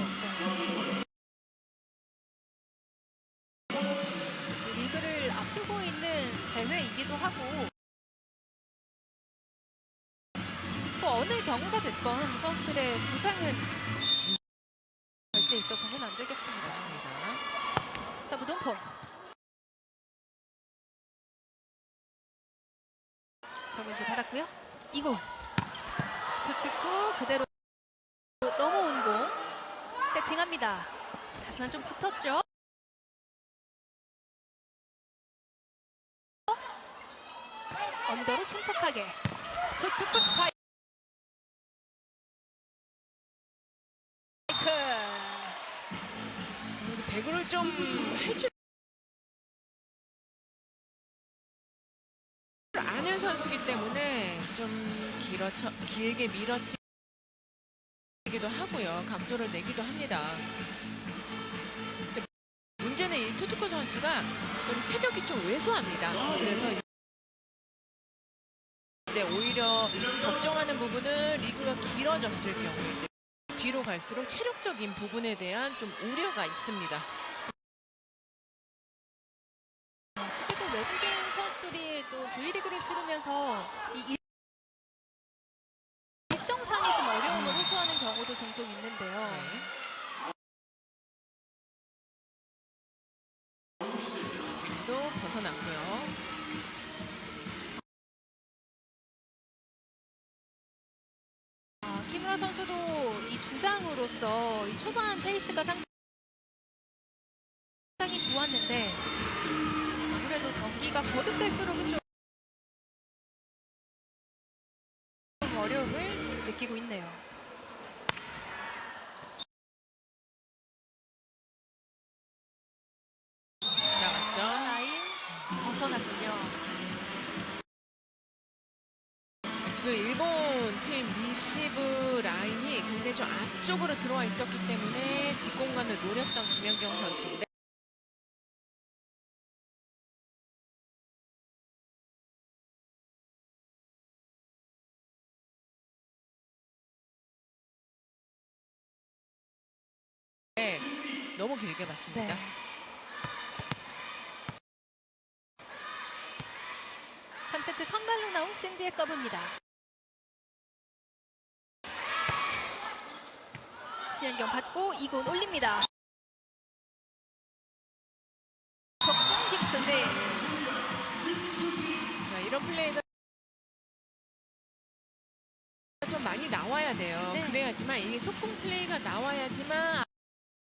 리그를 앞두고 있는 대회이기도 하고 또 어느 경우가 됐건 선수들의 부상은 절대 있어서는 안 되겠습니다. 맞습니다. 서브 동포. 정은지 받았고요. 이공. 투투쿠 그대로 넘어온 공 세팅합니다. 하지만 좀 붙었죠. 언더로 침착하게 투투쿠 스파이크. 배구를 좀 해줄 아는 선수이기 때문에 좀 길게 밀어치기도 하고요. 각도를 내기도 합니다. 근데 문제는 이 투투코 선수가 좀 체격이 좀 왜소합니다. 그래서 이제 오히려 걱정하는 부분은 리그가 길어졌을 경우에 이제 뒤로 갈수록 체력적인 부분에 대한 좀 우려가 있습니다. 특히 또 외국인 선수들이 또 V리그를 치르면서 이 일정상의 좀 어려움을 호소하는 경우도 종종 있는데요. 지금도 벗어났고요. 김은하 선수도 이 주장으로서 이 초반 페이스가 상당히 좋았는데 아무래도 경기가 거듭될수록은 좀 어려움을 느끼고 있네요. 지금 일본 팀 리시브 라인이 굉장히 좀 앞쪽으로 들어와 있었기 때문에 뒷공간을 노렸던 김연경 선수인데 네, 너무 길게 봤습니다. 네. 삼세트 선발로 나온 신디의 서브입니다. 신현경 받고 이곤 올립니다. 속공 김수지. 자, 이런 플레이가 좀 많이 나와야 돼요. 네. 그래야지만 이게 속공 플레이가 나와야지만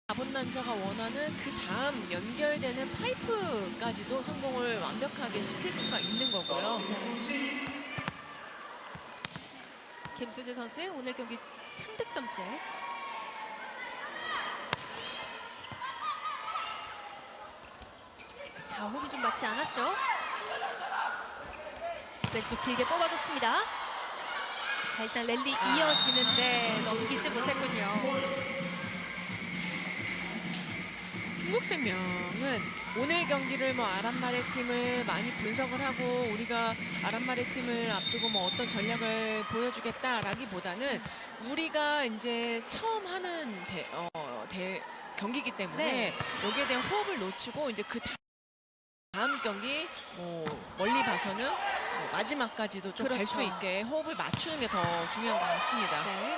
아본난자가 원하는 그 다음 연결되는 파이프까지도 성공을 완벽하게 시킬 수가 있는 거고요. 김수지 선수의 오늘 경기 3득점째. 자, 호흡이 좀 맞지 않았죠? 왼쪽 길게 뽑아줬습니다. 자, 일단 랠리 이어지는데 넘기지 못했군요. 한국생명은 오늘 경기를 뭐 아란마레 팀을 많이 분석을 하고 우리가 아란마레 팀을 앞두고 뭐 어떤 전략을 보여주겠다라기보다는 우리가 이제 처음 하는 경기이기 때문에 여기에 대한 호흡을 놓치고 이제 그 다음 경기 뭐 멀리 봐서는 뭐 마지막까지도 좀 갈 수 그렇죠. 있게 호흡을 맞추는 게 더 중요한 것 같습니다. 네.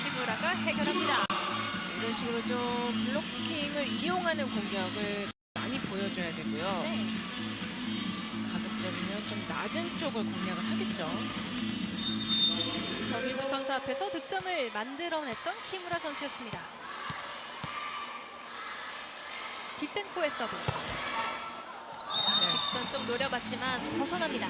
키무라가 해결합니다. 이런 식으로 좀 블로킹을 이용하는 공격을 많이 보여줘야 되고요. 네. 가급적이면 좀 낮은 쪽을 공략을 하겠죠. 정윤주 선수 앞에서 득점을 만들어냈던 키무라 선수였습니다. 비센코의 서브. 직선 좀 노려봤지만 벗어납니다.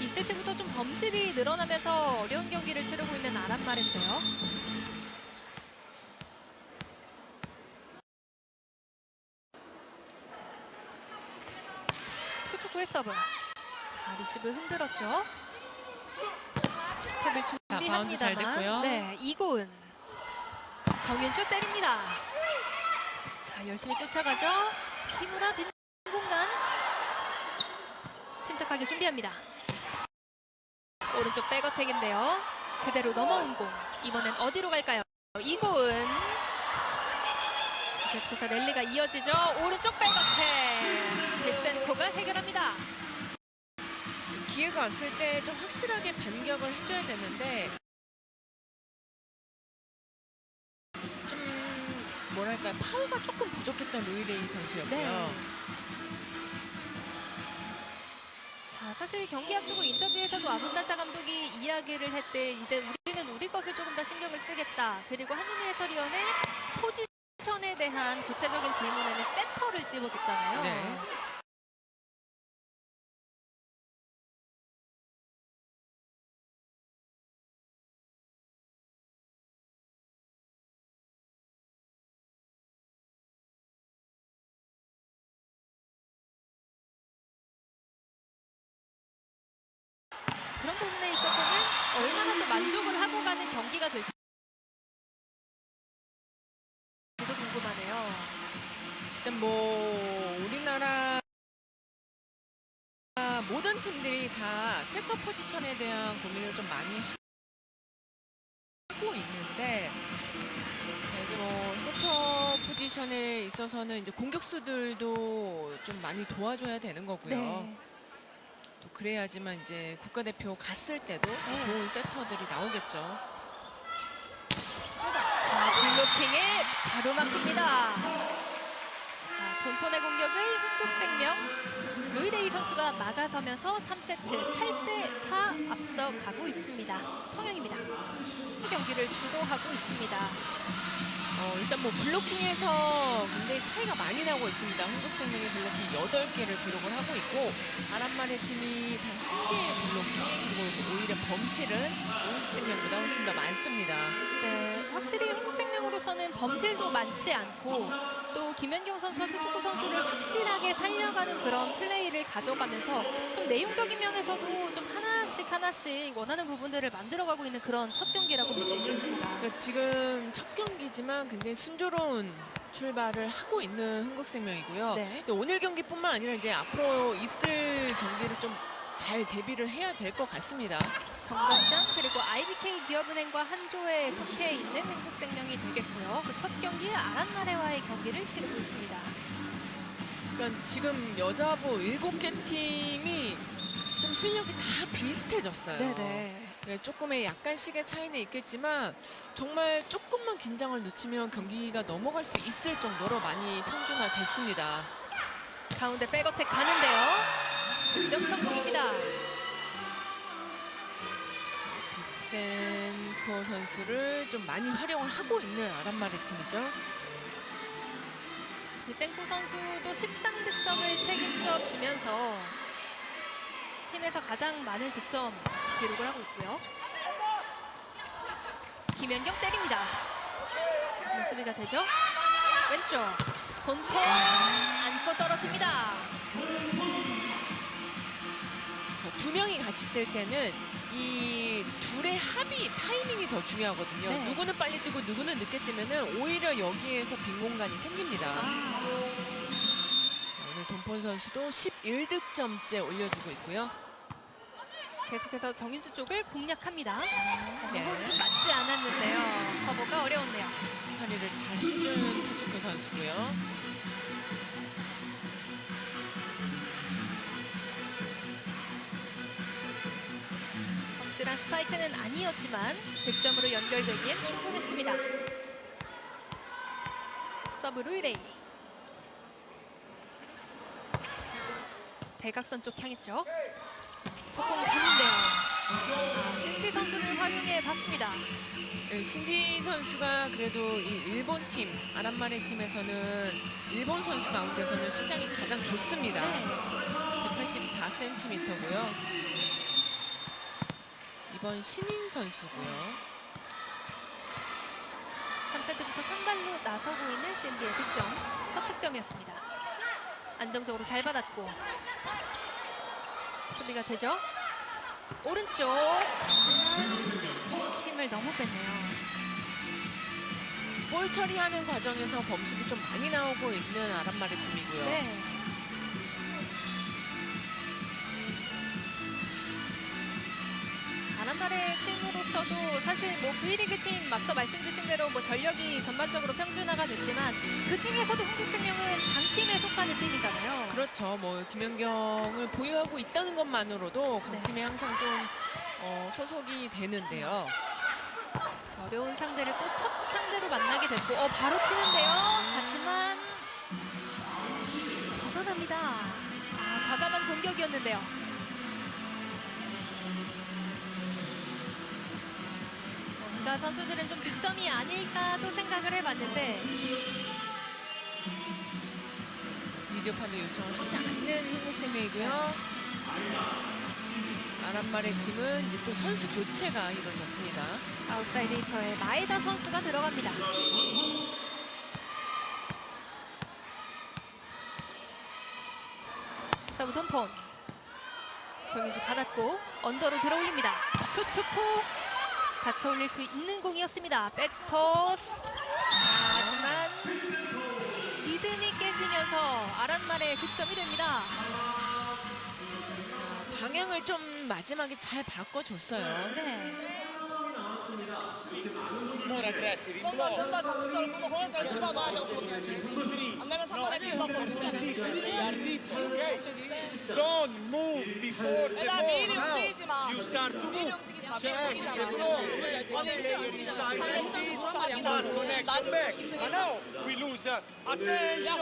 이 세트부터 좀 범실이 늘어나면서 어려운 경기를 치르고 있는 아란마레인데요. 투투코의 서브. 자, 리시브 흔들었죠. 스텝을 바운드 잘 됐고요. 준비합니다만, 네, 이고은. 정윤수 때립니다. 자, 열심히 쫓아가죠. 키무라 빈 공간. 침착하게 준비합니다. 오른쪽 백어택인데요. 그대로 넘어온 공. 이번엔 어디로 갈까요? 이고은. 계속해서 랠리가 이어지죠. 오른쪽 백어택. 비센코가 해결합니다. 기회가 왔을 때 좀 확실하게 반격을 해줘야 되는데 좀 뭐랄까요, 파워가 조금 부족했던 루이레이 선수였고요. 네. 자, 사실 경기 앞두고 인터뷰에서도 아문다자 감독이 이야기를 할 때 이제 우리는 우리 것을 조금 더 신경을 쓰겠다. 그리고 한윤희 해설위원의 포지션에 대한 구체적인 질문에는 센터를 집어줬잖아요. 네. 그런 부분에 있어서는 얼마나 더 만족을 하고 가는 경기가 될지도 궁금하네요. 일단 뭐 우리나라 모든 팀들이 다 세터 포지션에 대한 고민을 좀 많이 하고 있는데, 자, 이제 뭐 세터 포지션에 있어서는 이제 공격수들도 좀 많이 도와줘야 되는 거고요. 네. 또 그래야지만 이제 국가대표 갔을 때도 좋은 세터들이 나오겠죠. 자, 블로킹에 바로 막힙니다. 자, 돈폰의 공격을 한국생명 루이데이 선수가 막아서면서 3세트 8대4 앞서가고 있습니다. 통영입니다. 경기를 주도하고 있습니다. 일단 뭐 블로킹에서 굉장히 차이가 많이 나고 있습니다. 한국생명의 블로킹 8개를 기록을 하고 있고 바람만의 팀이 단 1개의 블로킹 그리고 오히려 범실은 한국생명보다 훨씬 더 많습니다. 네, 확실히 한국생명으로서는 범실도 많지 않고 또 김연경 선수와 투투쿠 선수를 확실하게 살려가는 그런 플레이를 가져가면서 좀 내용적인 면에서도 좀 하나씩 원하는 부분들을 만들어가고 있는 그런 첫 경기라고 볼 수 있겠습니다. 그러니까 지금 첫 경기지만 굉장히 순조로운 출발을 하고 있는 한국생명이고요. 네. 또 오늘 경기뿐만 아니라 이제 앞으로 있을 경기를 좀 잘 대비를 해야 될 것 같습니다. 정관장 그리고 IBK 기업은행과 한조에 속해 있는 한국생명이 되겠고요. 그 첫 경기 아란마레와의 경기를 치르고 있습니다. 그러니까 지금 여자부 7개 팀이 좀 실력이 다 비슷해졌어요. 네네. 네, 조금의 약간씩의 차이는 있겠지만 정말 조금만 긴장을 늦추면 경기가 넘어갈 수 있을 정도로 많이 평준화됐습니다. 가운데 백어택 가는데요. 득점 성공입니다. 부센코어 선수를 좀 많이 활용을 하고 있는 아란마레 팀이죠. 비센코 선수도 13득점을 책임져 주면서 팀에서 가장 많은 득점 기록을 하고 있고요. 김연경 때립니다. 지금 수비가 되죠? 왼쪽 돈포 안고 떨어집니다. 자, 두 명이 같이 뛸 때는 이 둘의 합이 타이밍이 더 중요하거든요. 네. 누구는 빨리 뛰고 누구는 늦게 뛰면은 오히려 여기에서 빈 공간이 생깁니다. 자, 오늘 돈폰 선수도 11득점째 올려주고 있고요. 계속해서 정인수 쪽을 공략합니다. 네. 좀 맞지 않았는데요. 커버가 어려웠네요. 처리를 잘 해준 투투쿠 선수고요. 확실한 스파이크는 아니었지만 득점으로 연결되기엔 충분했습니다. 서브 루이레이. 대각선 쪽 향했죠. 속공이 가는데요. 신디 선수를 활용해 봤습니다. 네, 신디 선수가 그래도 이 일본 팀, 아란마레 팀에서는 일본 선수 가운데서는 신장이 가장 좋습니다. 네. 184cm고요. 이번 신인 선수고요. 3세트부터 선발로 나서고 있는 신디의 득점. 첫 득점이었습니다. 안정적으로 잘 받았고 수비가 되죠. 오른쪽 하지만 힘을 너무 뺐네요. 볼 처리하는 과정에서 범실이 좀 많이 나오고 있는 아란마레 팀이고요. 네. 아란마레 팀으로서도 사실 뭐 V리그 팀 앞서 말씀 주신 대로 뭐 전력이 전반적으로 평준화가 됐지만 그 중에서도 한국생명은 강팀에 속하는 팀이잖아요. 그렇죠. 뭐 김연경을 보유하고 있다는 것만으로도 강팀에 항상 좀 소속이 되는데요. 어려운 상대를 또 첫 상대로 만나게 됐고 바로 치는데요. 하지만 벗어납니다. 과감한 공격이었는데요. 뭔가 선수들은 좀 득점이 아닐까도 생각을 해봤는데 비디오 판도 요청을 하지 않는 한국생명이고요. 아란마레 팀은 이제 또 선수 교체가 이루어졌습니다. 아웃사이드 히터에 마에다 선수가 들어갑니다. 서브 돈폰. 정유주 받았고 언더로 들어올립니다. 투투쿠 받쳐 올릴 수 있는 공이었습니다. 백스토스. 하지만 리듬이 깨지면서 아란마레의 득점이 됩니다. 방향을 좀 마지막에 잘 바꿔줬어요. 네. More aggressive in 좀더 block. 적극적으로 좀 더 공격적으로 집어넣어야 되고 안 되면 상관의 빈 넣고 Okay? Don't move before the 일단 ball. 미리 Now 움직이지 마. you start to 미리 move. 움직이지 마. 미리 Check 보이잖아. the ball. One player inside like this, fast connection back. And now we lose attention.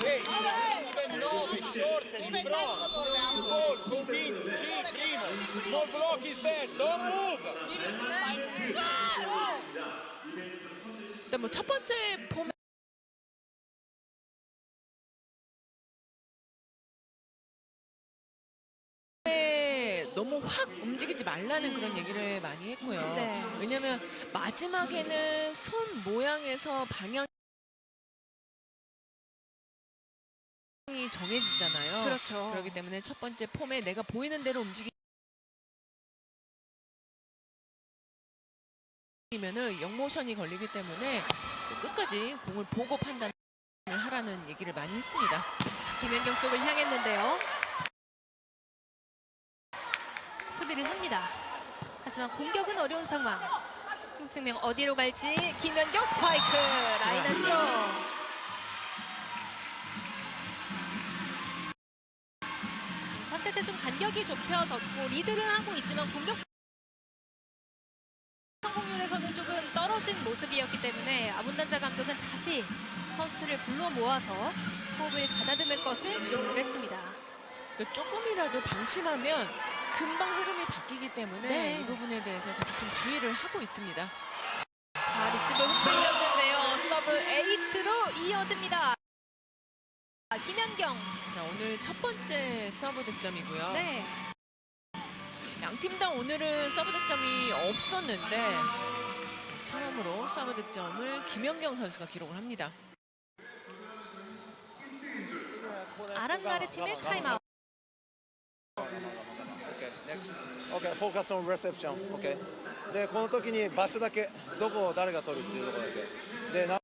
Hey, even though it's short and in front, ball continue. G, primo. Small block is bad. Don't move. 일단 뭐 첫 번째 폼에 너무 확 움직이지 말라는 그런 얘기를 많이 했고요. 네. 왜냐면 마지막에는 손 모양에서 방향이 정해지잖아요. 그렇죠. 그렇기 때문에 첫 번째 폼에 내가 보이는 대로 움직이면은 역모션이 걸리기 때문에 끝까지 공을 보고 판단을 하라는 얘기를 많이 했습니다. 김연경 쪽을 향했는데요. 수비를 합니다. 하지만 공격은 어려운 상황. 한국생명 어디로 갈지 김연경 스파이크 라인 안쪽. 3세트 좀 간격이 좁혀졌고 리드를 하고 있지만 공격 성공률에서는 조금 떨어진 모습이었기 때문에 아문단자 감독은 다시 선수들을 불러 모아서 호흡을 가다듬을 것을 주문을 했습니다. 그러니까 조금이라도 방심하면 금방 흐름이 바뀌기 때문에 네. 이 부분에 대해서 계속 좀 주의를 하고 있습니다. 자, 리시브 흡수였는데요. 서브 에이스로 이어집니다. 김연경. 자, 오늘 첫 번째 서브 득점이고요. 네. 양 팀 다 오늘은 서브 득점이 없었는데 지금 처음으로 서브 득점을 김연경 선수가 기록을 합니다. 아란가르 팀의 타임아웃. OK next OK focus on reception OK でこの時に場所だけどこを誰が取るっていうところだけでナン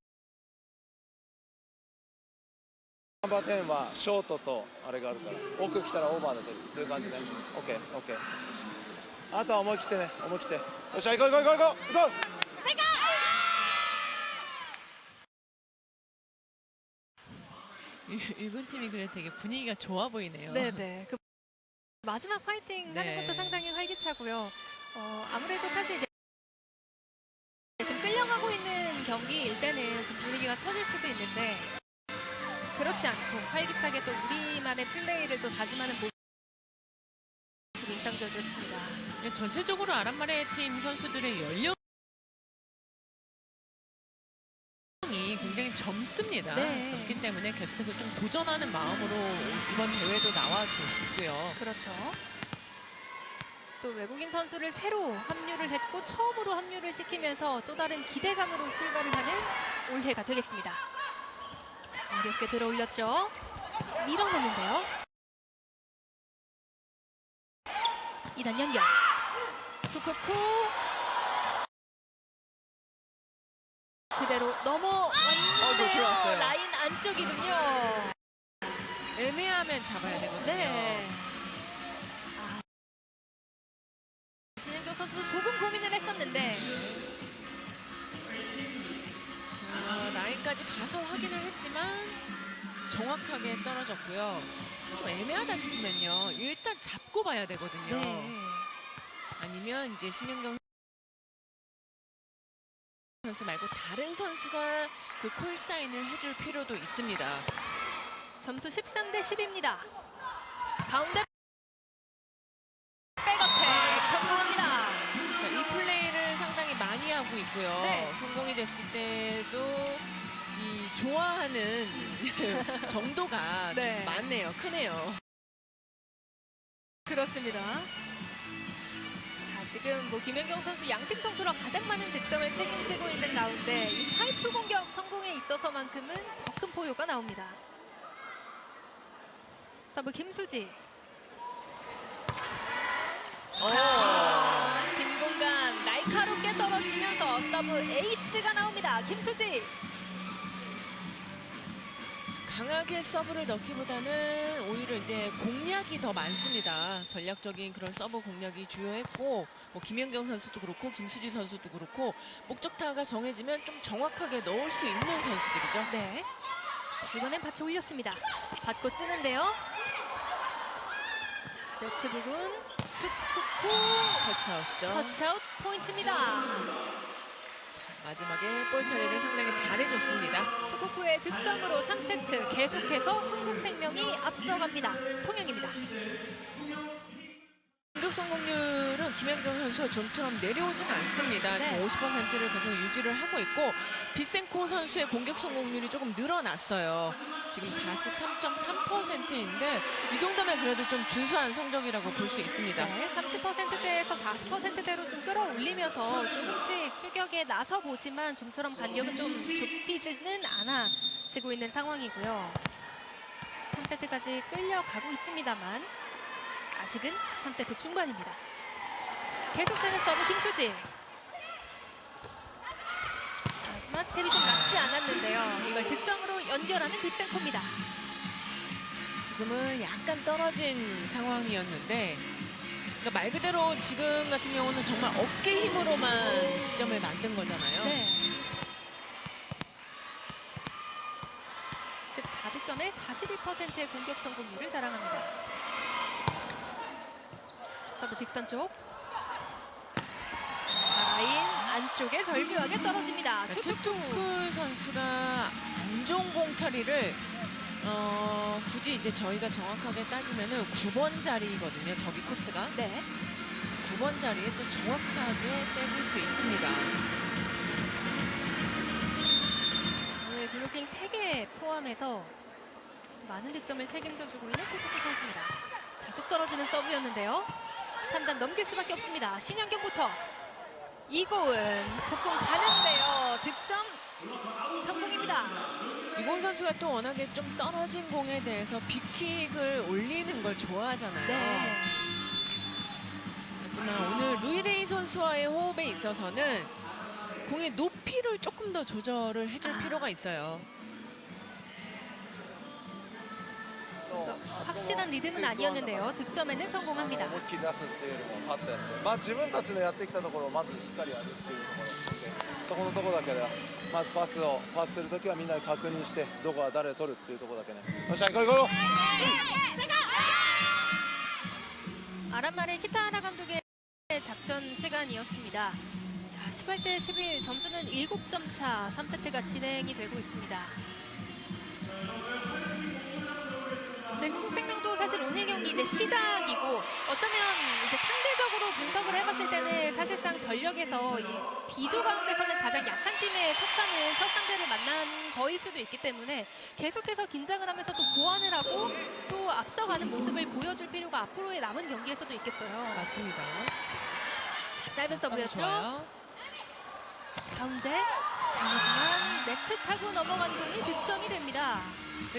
バー10はショートとあれがあるから奥来たらオーバーで取るっていう感じね OK OK あとは思い切ってね思い切ってよっしゃ行こう行こう行こう行こう行こう 일본 팀이 그래 되게 분위기가 좋아 보이네요. 네네. 그 마지막 파이팅 하는 네. 것도 상당히 활기차고요. 아무래도 사실 이제 지금 끌려가고 있는 경기일 때는 좀 분위기가 처질 수도 있는데 그렇지 않고 활기차게 또 우리만의 플레이를 또 다짐하는 모습이 인상적이었습니다. 근데 전체적으로 아란마레 팀 선수들의 연령이 굉장히 젊습니다. 네. 젊기 때문에 계속해서 좀 도전하는 마음으로 이번 대회도 나와줬고요. 그렇죠. 또 외국인 선수를 새로 합류를 했고 처음으로 합류를 시키면서 또 다른 기대감으로 출발을 하는 올해가 되겠습니다. 자, 어렵게 들어올렸죠. 밀어내는데요. 2단 연결. 투쿠쿠. 그대로 넘어왔는데요. 들어왔어요. 라인 안쪽이군요. 애매하면 잡아야 되거든요. 네. 신현경 선수 조금 고민을 했었는데 자, 라인까지 가서 확인을 했지만 정확하게 떨어졌고요. 좀 애매하다 싶으면요. 일단 잡고 봐야 되거든요. 네. 아니면 이제 신현경 선수 말고 다른 선수가 그 콜사인을 해줄 필요도 있습니다. 점수 13대 10입니다. 가운데 백어택 성공합니다. 자, 이 플레이를 상당히 많이 하고 있고요. 네. 성공이 됐을 때도 이 좋아하는 정도가 네. 좀 많네요. 크네요. 그렇습니다. 자, 지금 뭐 김연경 선수 양팀 통틀어 가장 많은 득점을 책임지고 있는 가운데 이 파이프 공격 성공에 있어서만큼은 더 큰 포효가 나옵니다. 서브 김수지. 자, 빈 공간 날카롭게 떨어지면서 서브 에이스가 나옵니다. 김수지. 강하게 서브를 넣기보다는 오히려 이제 공략이 더 많습니다. 전략적인 그런 서브 공략이 주요했고 뭐 김연경 선수도 그렇고 김수지 선수도 그렇고 목적타가 정해지면 좀 정확하게 넣을 수 있는 선수들이죠. 네. 자, 이번엔 받쳐 올렸습니다. 받고 뜨는데요. 자, 네트 부근 툭툭툭 터치아웃이죠. 터치아웃 포인트입니다. 마지막에 볼 처리를 상당히 잘해줬습니다. 투쿠쿠의 득점으로 3세트 계속해서 흥국생명이 앞서갑니다. 통영입니다. 공격 성공률은 김연경 선수가 좀처럼 내려오진 않습니다. 네. 지금 50%를 계속 유지를 하고 있고 비센코 선수의 공격 성공률이 조금 늘어났어요. 지금 43.3%인데 이 정도면 그래도 좀 준수한 성적이라고 볼 수 있습니다. 네, 30%대에서 40%대로 좀 끌어올리면서 조금씩 추격에 나서 보지만 좀처럼 간격은 좀 좁히지는 않아지고 있는 상황이고요. 3세트까지 끌려가고 있습니다만 아직은 3세트 중반입니다. 계속되는 서브 김수지. 하지만 스텝이 좀 낮지 않았는데요. 이걸 득점으로 연결하는 빗센코입니다. 지금은 약간 떨어진 상황이었는데 그러니까 말 그대로 지금 같은 경우는 정말 어깨 힘으로만 득점을 만든 거잖아요. 네. 14득점에 41%의 공격 성공률을 자랑합니다. 서브 직선 쪽. 라인 안쪽에 절묘하게 떨어집니다. 투투투. 투투쿠 선수가 안 좋은 공 처리를 굳이 이제 저희가 정확하게 따지면은 9번 자리거든요. 저기 코스가. 네. 9번 자리에 또 정확하게 때릴 수 있습니다. 오늘 블로킹 3개 포함해서 많은 득점을 책임져주고 있는 투투쿠 선수입니다. 자, 뚝 떨어지는 서브였는데요. 3단 넘길 수밖에 없습니다. 신현경부터 이고은 속공 가는데요. 득점 성공입니다. 이곤 선수가 또 워낙에 좀 떨어진 공에 대해서 빅킥을 올리는 걸 좋아하잖아요. 네. 하지만 오늘 루이레이 선수와의 호흡에 있어서는 공의 높이를 조금 더 조절을 해줄 필요가 있어요. 확실한 리듬은 아니었는데요. 득점에는 성공합니다. 思いっきり出すっていうのもあったので、自分たちのやってきたところをまずしっかりやるっていうところで、そこのところだけでまずパスするときはみんなで確認してどこは誰取るっていうところだけね。よっしゃ行こう行こう。 아란마레 키타하나 감독의 작전 시간이었습니다. 자, 18대 11 점수는 7점 차 3세트가 진행이 되고 있습니다. 한국생명도 사실 오늘 경기 이제 시작이고 어쩌면 이제 상대적으로 분석을 해봤을 때는 사실상 전력에서 이 B조 가운데서는 가장 약한 팀에 속하는 첫 상대를 만난 거일 수도 있기 때문에 계속해서 긴장을 하면서 또 보완을 하고 또 앞서가는 모습을 보여줄 필요가 앞으로의 남은 경기에서도 있겠어요. 맞습니다. 자, 짧은 서브였죠. 좋아요. 가운데 자, 하지만 네트 타고 넘어간 공이 득점이 됩니다.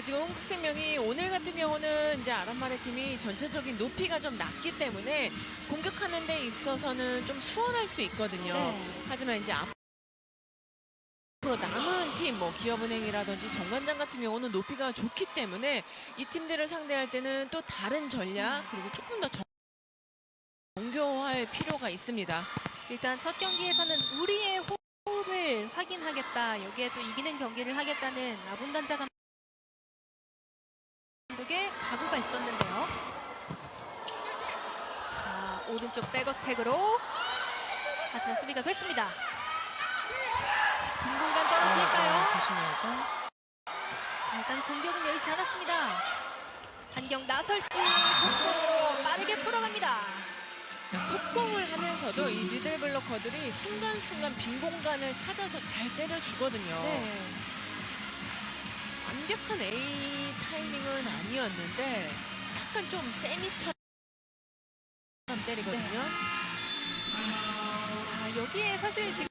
지금 한국생명이 오늘 같은 경우는 이제 아란마레 팀이 전체적인 높이가 좀 낮기 때문에 공격하는 데 있어서는 좀 수월할 수 있거든요. 네. 하지만 이제 앞으로 남은 팀, 뭐 기업은행이라든지 정관장 같은 경우는 높이가 좋기 때문에 이 팀들을 상대할 때는 또 다른 전략 그리고 조금 더 정교할 필요가 있습니다. 일단 첫 경기에서는 우리의 호흡을 확인하겠다. 여기에 또 이기는 경기를 하겠다는 아본단자 감독의 각오가 있었는데요. 자, 오른쪽 백어택으로 하지만 수비가 됐습니다. 빈 공간 떨어질까요? 조심해야죠. 자, 일단 공격은 여의치 않았습니다. 한경 나설지 속공으로 빠르게 풀어갑니다. 속공을 하면서도 이 미들 블로커들이 순간순간 빈 공간을 찾아서 잘 때려주거든요. 네. 완벽한 A 타이밍은 아니었는데 약간 좀 세미처럼 때리거든요. 자, 여기에 사실 지금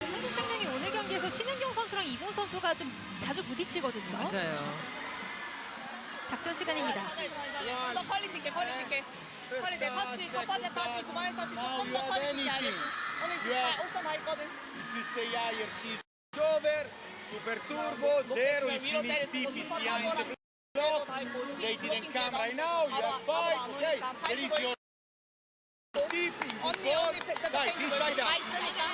한국생명이 오늘 경기에서 신은경 선수랑 이곤 선수가 좀 자주 부딪히거든요. 맞아요. 작전 시간입니다. 잘해. 좀 더 퀄리티 있게. 퀄리티 터치, 첫 번째 터치, 두 번째 터치 조금 더 퀄리티 있게 알려주시. 오늘 지금 다 옵션 다 있거든. If you stay higher, she's over, super turbo, zero if you 위로 need 때리고 peeps 스팟 behind 하거나 the 위로 block. 다 있고 They didn't 블로킹 come 뒤에 right now, you have 바로 five, 안 okay? 오니까 There is 파이프도 your deep in the 언니 ball. 센터 Right, 펜트 this 돌고 side 다 down. 있으니까.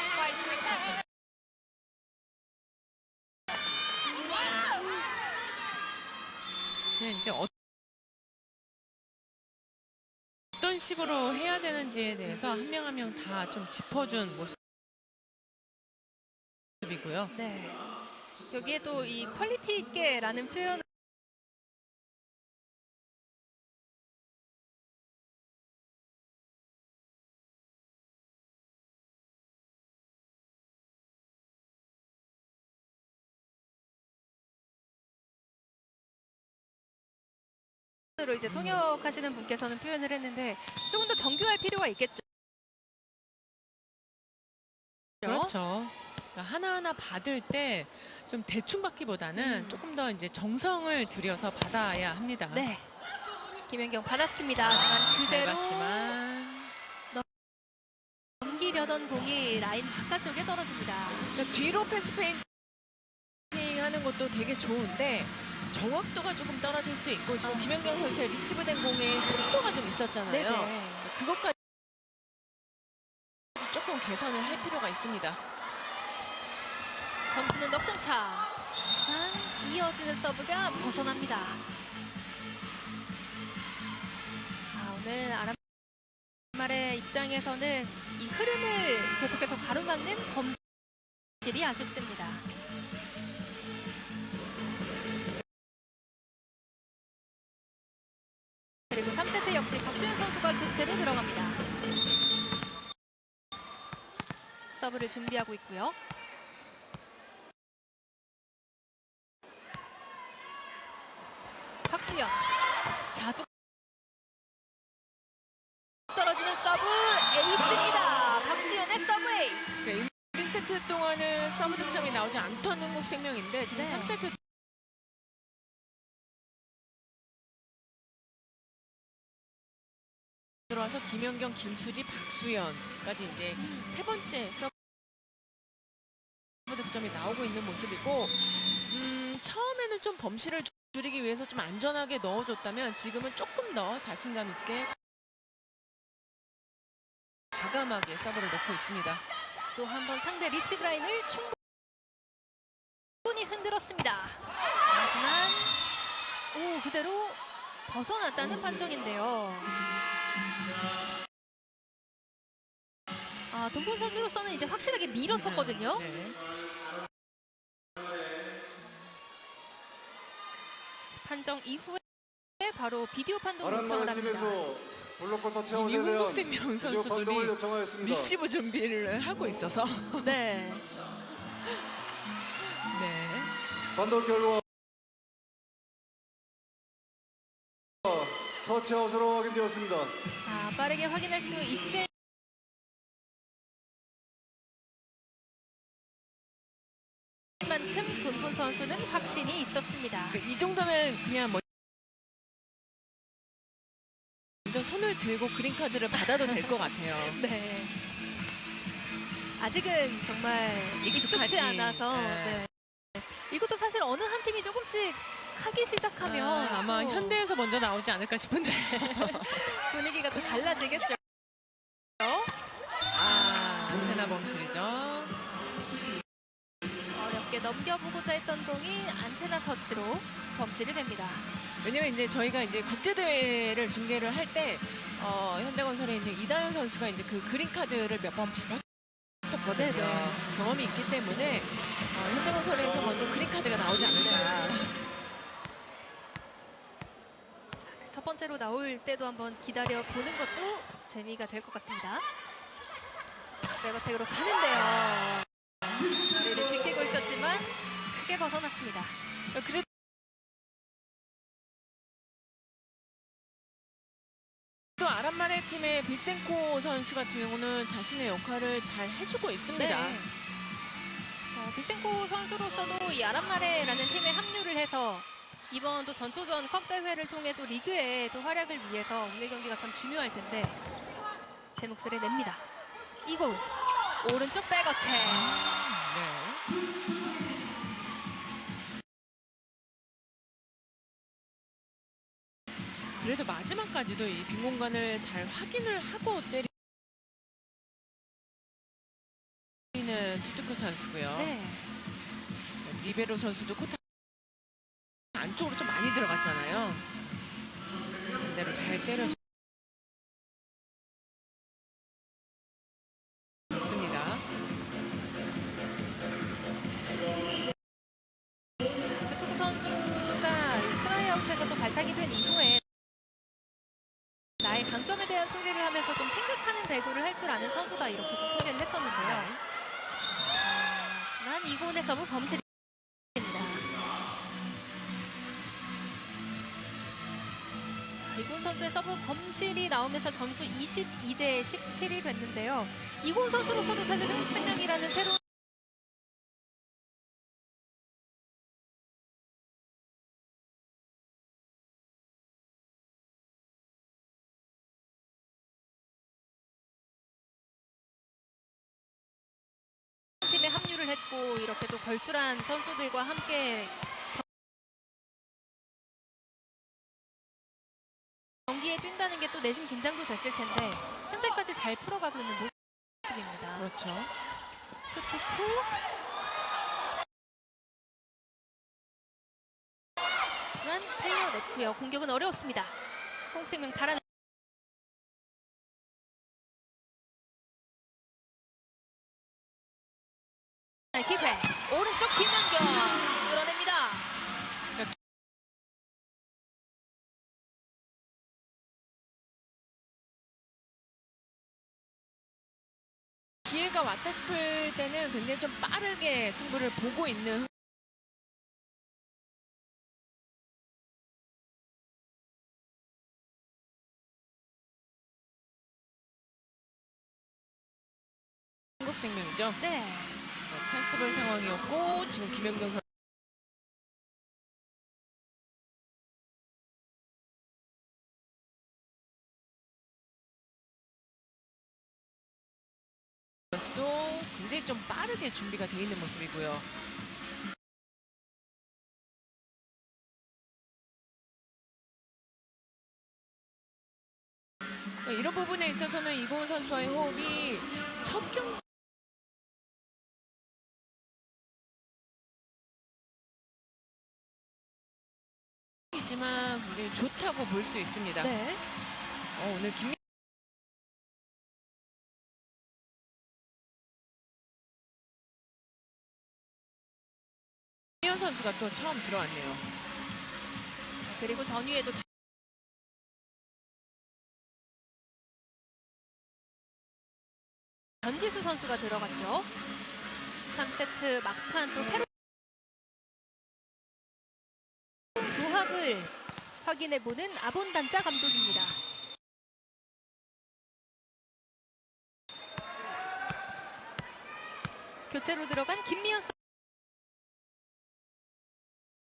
그냥 이제 어떤 식으로 해야 되는지에 대해서 한 명 한 명 다 좀 짚어준 모습이고요. 네. 여기에 또 이 퀄리티 있게라는 표현을 으로 이제 통역하시는 분께서는 표현을 했는데 조금 더 정교할 필요가 있겠죠. 그렇죠. 그러니까 하나하나 받을 때 좀 대충 받기보다는 조금 더 이제 정성을 들여서 받아야 합니다. 네. 김연경 받았습니다. 하지만 잘 그대로 받지만 넘기려던 공이 라인 바깥쪽에 떨어집니다. 그러니까 뒤로 패스 페인팅 하는 것도 되게 좋은데 정확도가 조금 떨어질 수 있고 지금 김연경 선수의 리시브된 공에 속도가 좀 있었잖아요. 네네. 그것까지 조금 개선을 할 필요가 있습니다. 점수는 넉점 차. 하지만 이어지는 서브가 벗어납니다. 오늘 아람말의 입장에서는 이 흐름을 계속해서 가로막는 범실이 아쉽습니다. 그리고 3세트 역시 박수현 선수가 교체로 들어갑니다. 서브를 준비하고 있고요. 박수현. 자두 떨어지는 서브 에이스입니다. 박수현의 서브 에이스. 1세트 동안은 서브 득점이 나오지 않던 한국생명인데 지금 네. 3세트 들어와서 김연경, 김수지, 박수연까지 이제 세 번째 서브 득점이 나오고 있는 모습이고 처음에는 좀 범실을 줄이기 위해서 좀 안전하게 넣어줬다면 지금은 조금 더 자신감 있게 과감하게 서브를 넣고 있습니다. 또 한 번 상대 리시브 라인을 충분히 흔들었습니다. 하지만 그대로 벗어났다는 판정인데요. 돈폰 선수로서는 이제 확실하게 밀어쳤거든요. 네. 판정 이후에 바로 비디오 판독 요청을 아란마의 합니다. 팀에서 블로커 터치 이미 아웃에 대한 흥국생명 비디오 판독을 선수들이 요청하였습니다. 리시브 준비를 하고 있어서 네. 네. 판독 결과 터치 아웃으로 확인되었습니다. 빠르게 확인할 수 있을 만큼 돈폰 선수는 확신이 있었습니다. 이 정도면 그냥 먼저 손을 들고 그린카드를 받아도 될 것 같아요. 네. 아직은 정말 익숙치 익숙하지. 않아서 네. 이것도 사실 어느 한 팀이 조금씩 하기 시작하면 아마 또 현대에서 먼저 나오지 않을까 싶은데. 분위기가 또 달라지겠죠. 안테나 범실이죠. 어렵게 넘겨보고자 했던 공이 안테나 터치로 범실이 됩니다. 왜냐면 이제 저희가 이제 국제대회를 중계를 할 때 현대건설에 있는 이다현 선수가 이제 그 그린카드를 몇 번 받았었거든요. 네네. 경험이 있기 때문에 현대건설에서 먼저 그린카드가 나오지 않을까. 그 첫 번째로 나올 때도 한번 기다려 보는 것도 재미가 될 것 같습니다. 자, 백어택으로 가는데요. 자리를 지키고 있었지만 크게 벗어났습니다. 그래도 또 아란마레 팀의 비센코 선수 같은 경우는 자신의 역할을 잘 해주고 있습니다. 네. 비센코 선수로서도 이 아란마레라는 팀에 합류를 해서 이번 또 전초전 컵 대회를 통해 또 리그의 또 활약을 위해서 오늘 경기가 참 중요할 텐데 제 몫을 냅니다. 이골 오른쪽 백어택. 네. 그래도 마지막까지도 이 빈 공간을 잘 확인을 하고 때리는 투투크 선수고요. 네. 리베로 선수도 코트 안쪽으로 좀 많이 들어갔잖아요. 반대로 잘 때려 있습니다. 투투크 선수가 트라이아웃에서 또 발탁이 된 이후에 나의 강점에 대한 소개를 하면서 좀 생각하는 배구를 할 줄 아는 선수다 이렇게 좀 소개를 했었는데요. 하지만 이곤의 서브 범실입니다. 선수의 서브 범실이 나오면서 점수 22대 17이 됐는데요. 이고은 선수로서도 사실 흥국생명이라는 새로운 팀에 합류를 했고 이렇게 또 걸출한 선수들과 함께 경기에 뛴다는 게 또 내심 긴장도 됐을 텐데 현재까지 잘 풀어가고 있는 모습입니다. 그렇죠. 투투쿠 하지만 살려냈고요. 공격은 어려웠습니다. 흥국생명 달아내 기회 오른쪽 김연경 뚫어냅니다. 기회가 왔다 싶을 때는 굉장히 좀 빠르게 승부를 보고 있는 흥국생명이죠. 네. 찬스볼 상황이었고 지금 김연경 선수 선수도 굉장히 좀 빠르게 준비가 돼 있는 모습이고요. 이런 부분에 있어서는 이고은 선수와의 호흡이 첫 경기지만 굉장히 좋다고 볼 수 있습니다. 네. 오늘 김미연 선수가 또 처음 들어왔네요. 그리고 전위에도 변지수 선수가 들어갔죠. 3세트 막판 또 새로운 조합을 확인해보는 아본단자 감독입니다. 교체로 들어간 김미연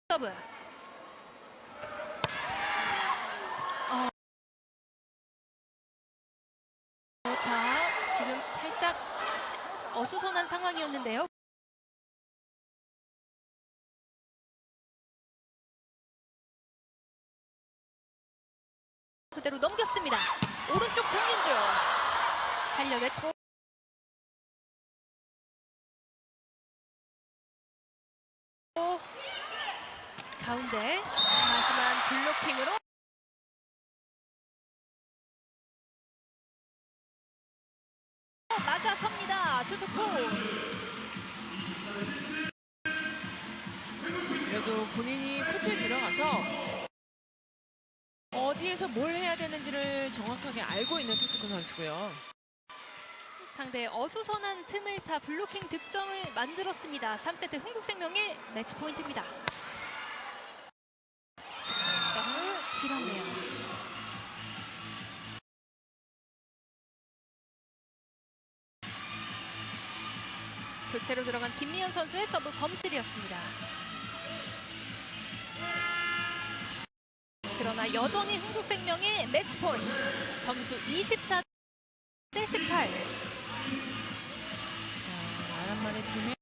서브. 자, 지금 살짝 어수선한 상황이었는데요. 그대로 넘겼습니다. 오른쪽 정윤주 달려냈고 가운데 하지만 블로킹으로 나가섭니다. 투투쿠. 그래도 본인이 코트에 들어가서 어디에서 뭘 해야 되는지를 정확하게 알고 있는 투투쿠 선수고요. 상대의 어수선한 틈을 타 블로킹 득점을 만들었습니다. 3세트 흥국생명의 매치 포인트입니다. 너무 길었네요. 교체로 들어간 김미연 선수의 서브 범실이었습니다. 그러나 여전히 흥국생명의 매치 포인트. 점수 24대 18. 자, 아란만의 팀에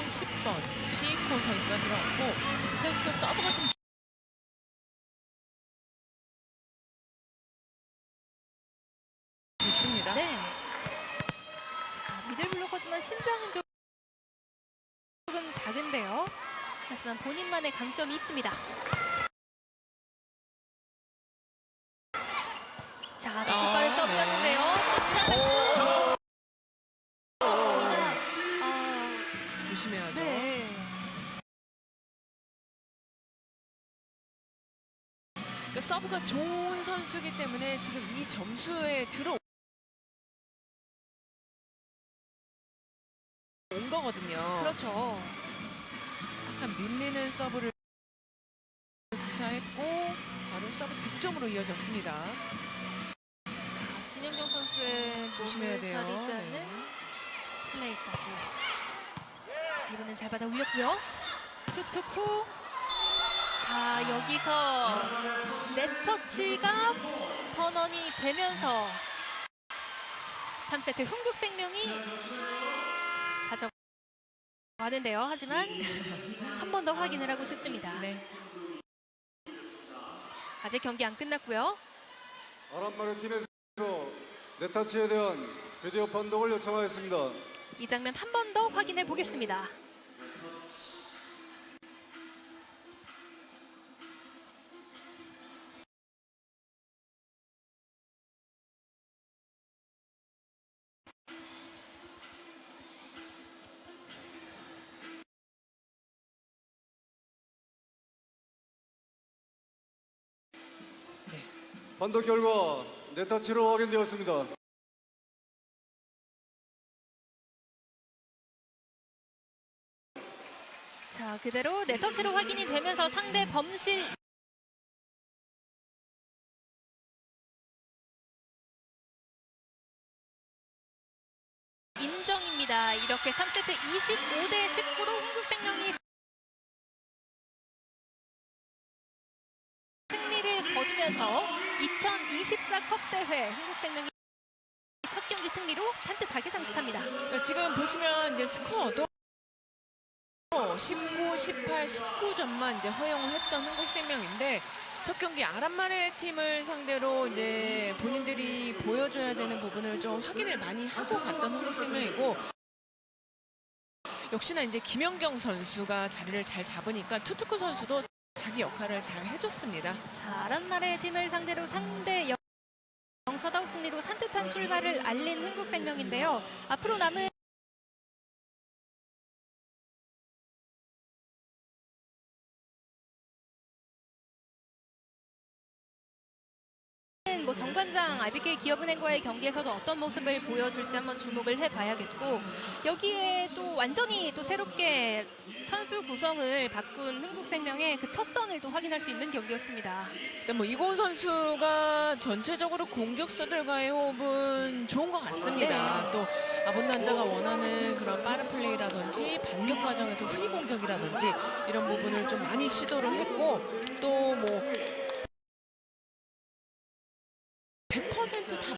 10번 시이코 선수가 들어왔고 이 선수도 서브가 좀 좋습니다. 네. 자, 미들 블로커지만 신장은 조금 작은데요. 하지만 본인만의 강점이 있습니다. 자, 뒷발에 네. 서브였는데요. 쫓아냈습니다. 조심해야죠. 네. 그러니까 서브가 좋은 선수이기 때문에 지금 이 점수에 들어온 거거든요. 그렇죠. 약간 밀리는 서브를 구사 성사했고 바로 서브 득점으로 이어졌습니다. 진영경 선수의 조심해야 돼요. 사리지 않는 네. 플레이까지. 자, 이번엔 잘 받아 올렸고요. 투투쿠. 자, 여기서 네터치가 선언이 되면서 3세트 흥국생명이 가져가는데요. 하지만 한 번 더 확인을 하고 싶습니다. 네. 아직 경기 안 끝났고요. 아란마르 팀에서 네타치에 대한 비디오 판독을 요청하였습니다. 이 장면 한 번 더 확인해 보겠습니다. 판독 결과 네타치로 확인되었습니다. 자, 그대로 네터치로 확인이 되면서 상대 범실 인정입니다. 이렇게 3세트 25대 19로 흥국생명이 승리를 거두면서 2024 컵대회 흥국생명이 첫 경기 승리로 산뜻하게 장식합니다. 지금 보시면 이제 스코어도 19, 18, 19점만 이제 허용을 했던 흥국생명인데 첫 경기 아란마레 팀을 상대로 이제 본인들이 보여줘야 되는 부분을 좀 확인을 많이 하고 갔던 흥국생명이고 역시나 이제 김연경 선수가 자리를 잘 잡으니까 투투쿠 선수도 자기 역할을 잘 해줬습니다. 자, 아란마레 팀을 상대로 3대 0 셧아웃 승리로 산뜻한 출발을 알린 흥국생명인데요. 앞으로 남은 뭐 정관장 RBK 기업은행과의 경기에서도 어떤 모습을 보여줄지 한번 주목을 해봐야겠고 여기에 또 완전히 또 새롭게 선수 구성을 바꾼 흥국생명의 그 첫 선을 또 확인할 수 있는 경기였습니다. 일단 뭐 이고은 선수가 전체적으로 공격수들과의 호흡은 좋은 것 같습니다. 또 아본난자가 원하는 그런 빠른 플레이라든지 반격 과정에서 후위 공격이라든지 이런 부분을 좀 많이 시도를 했고 또 뭐 100% 다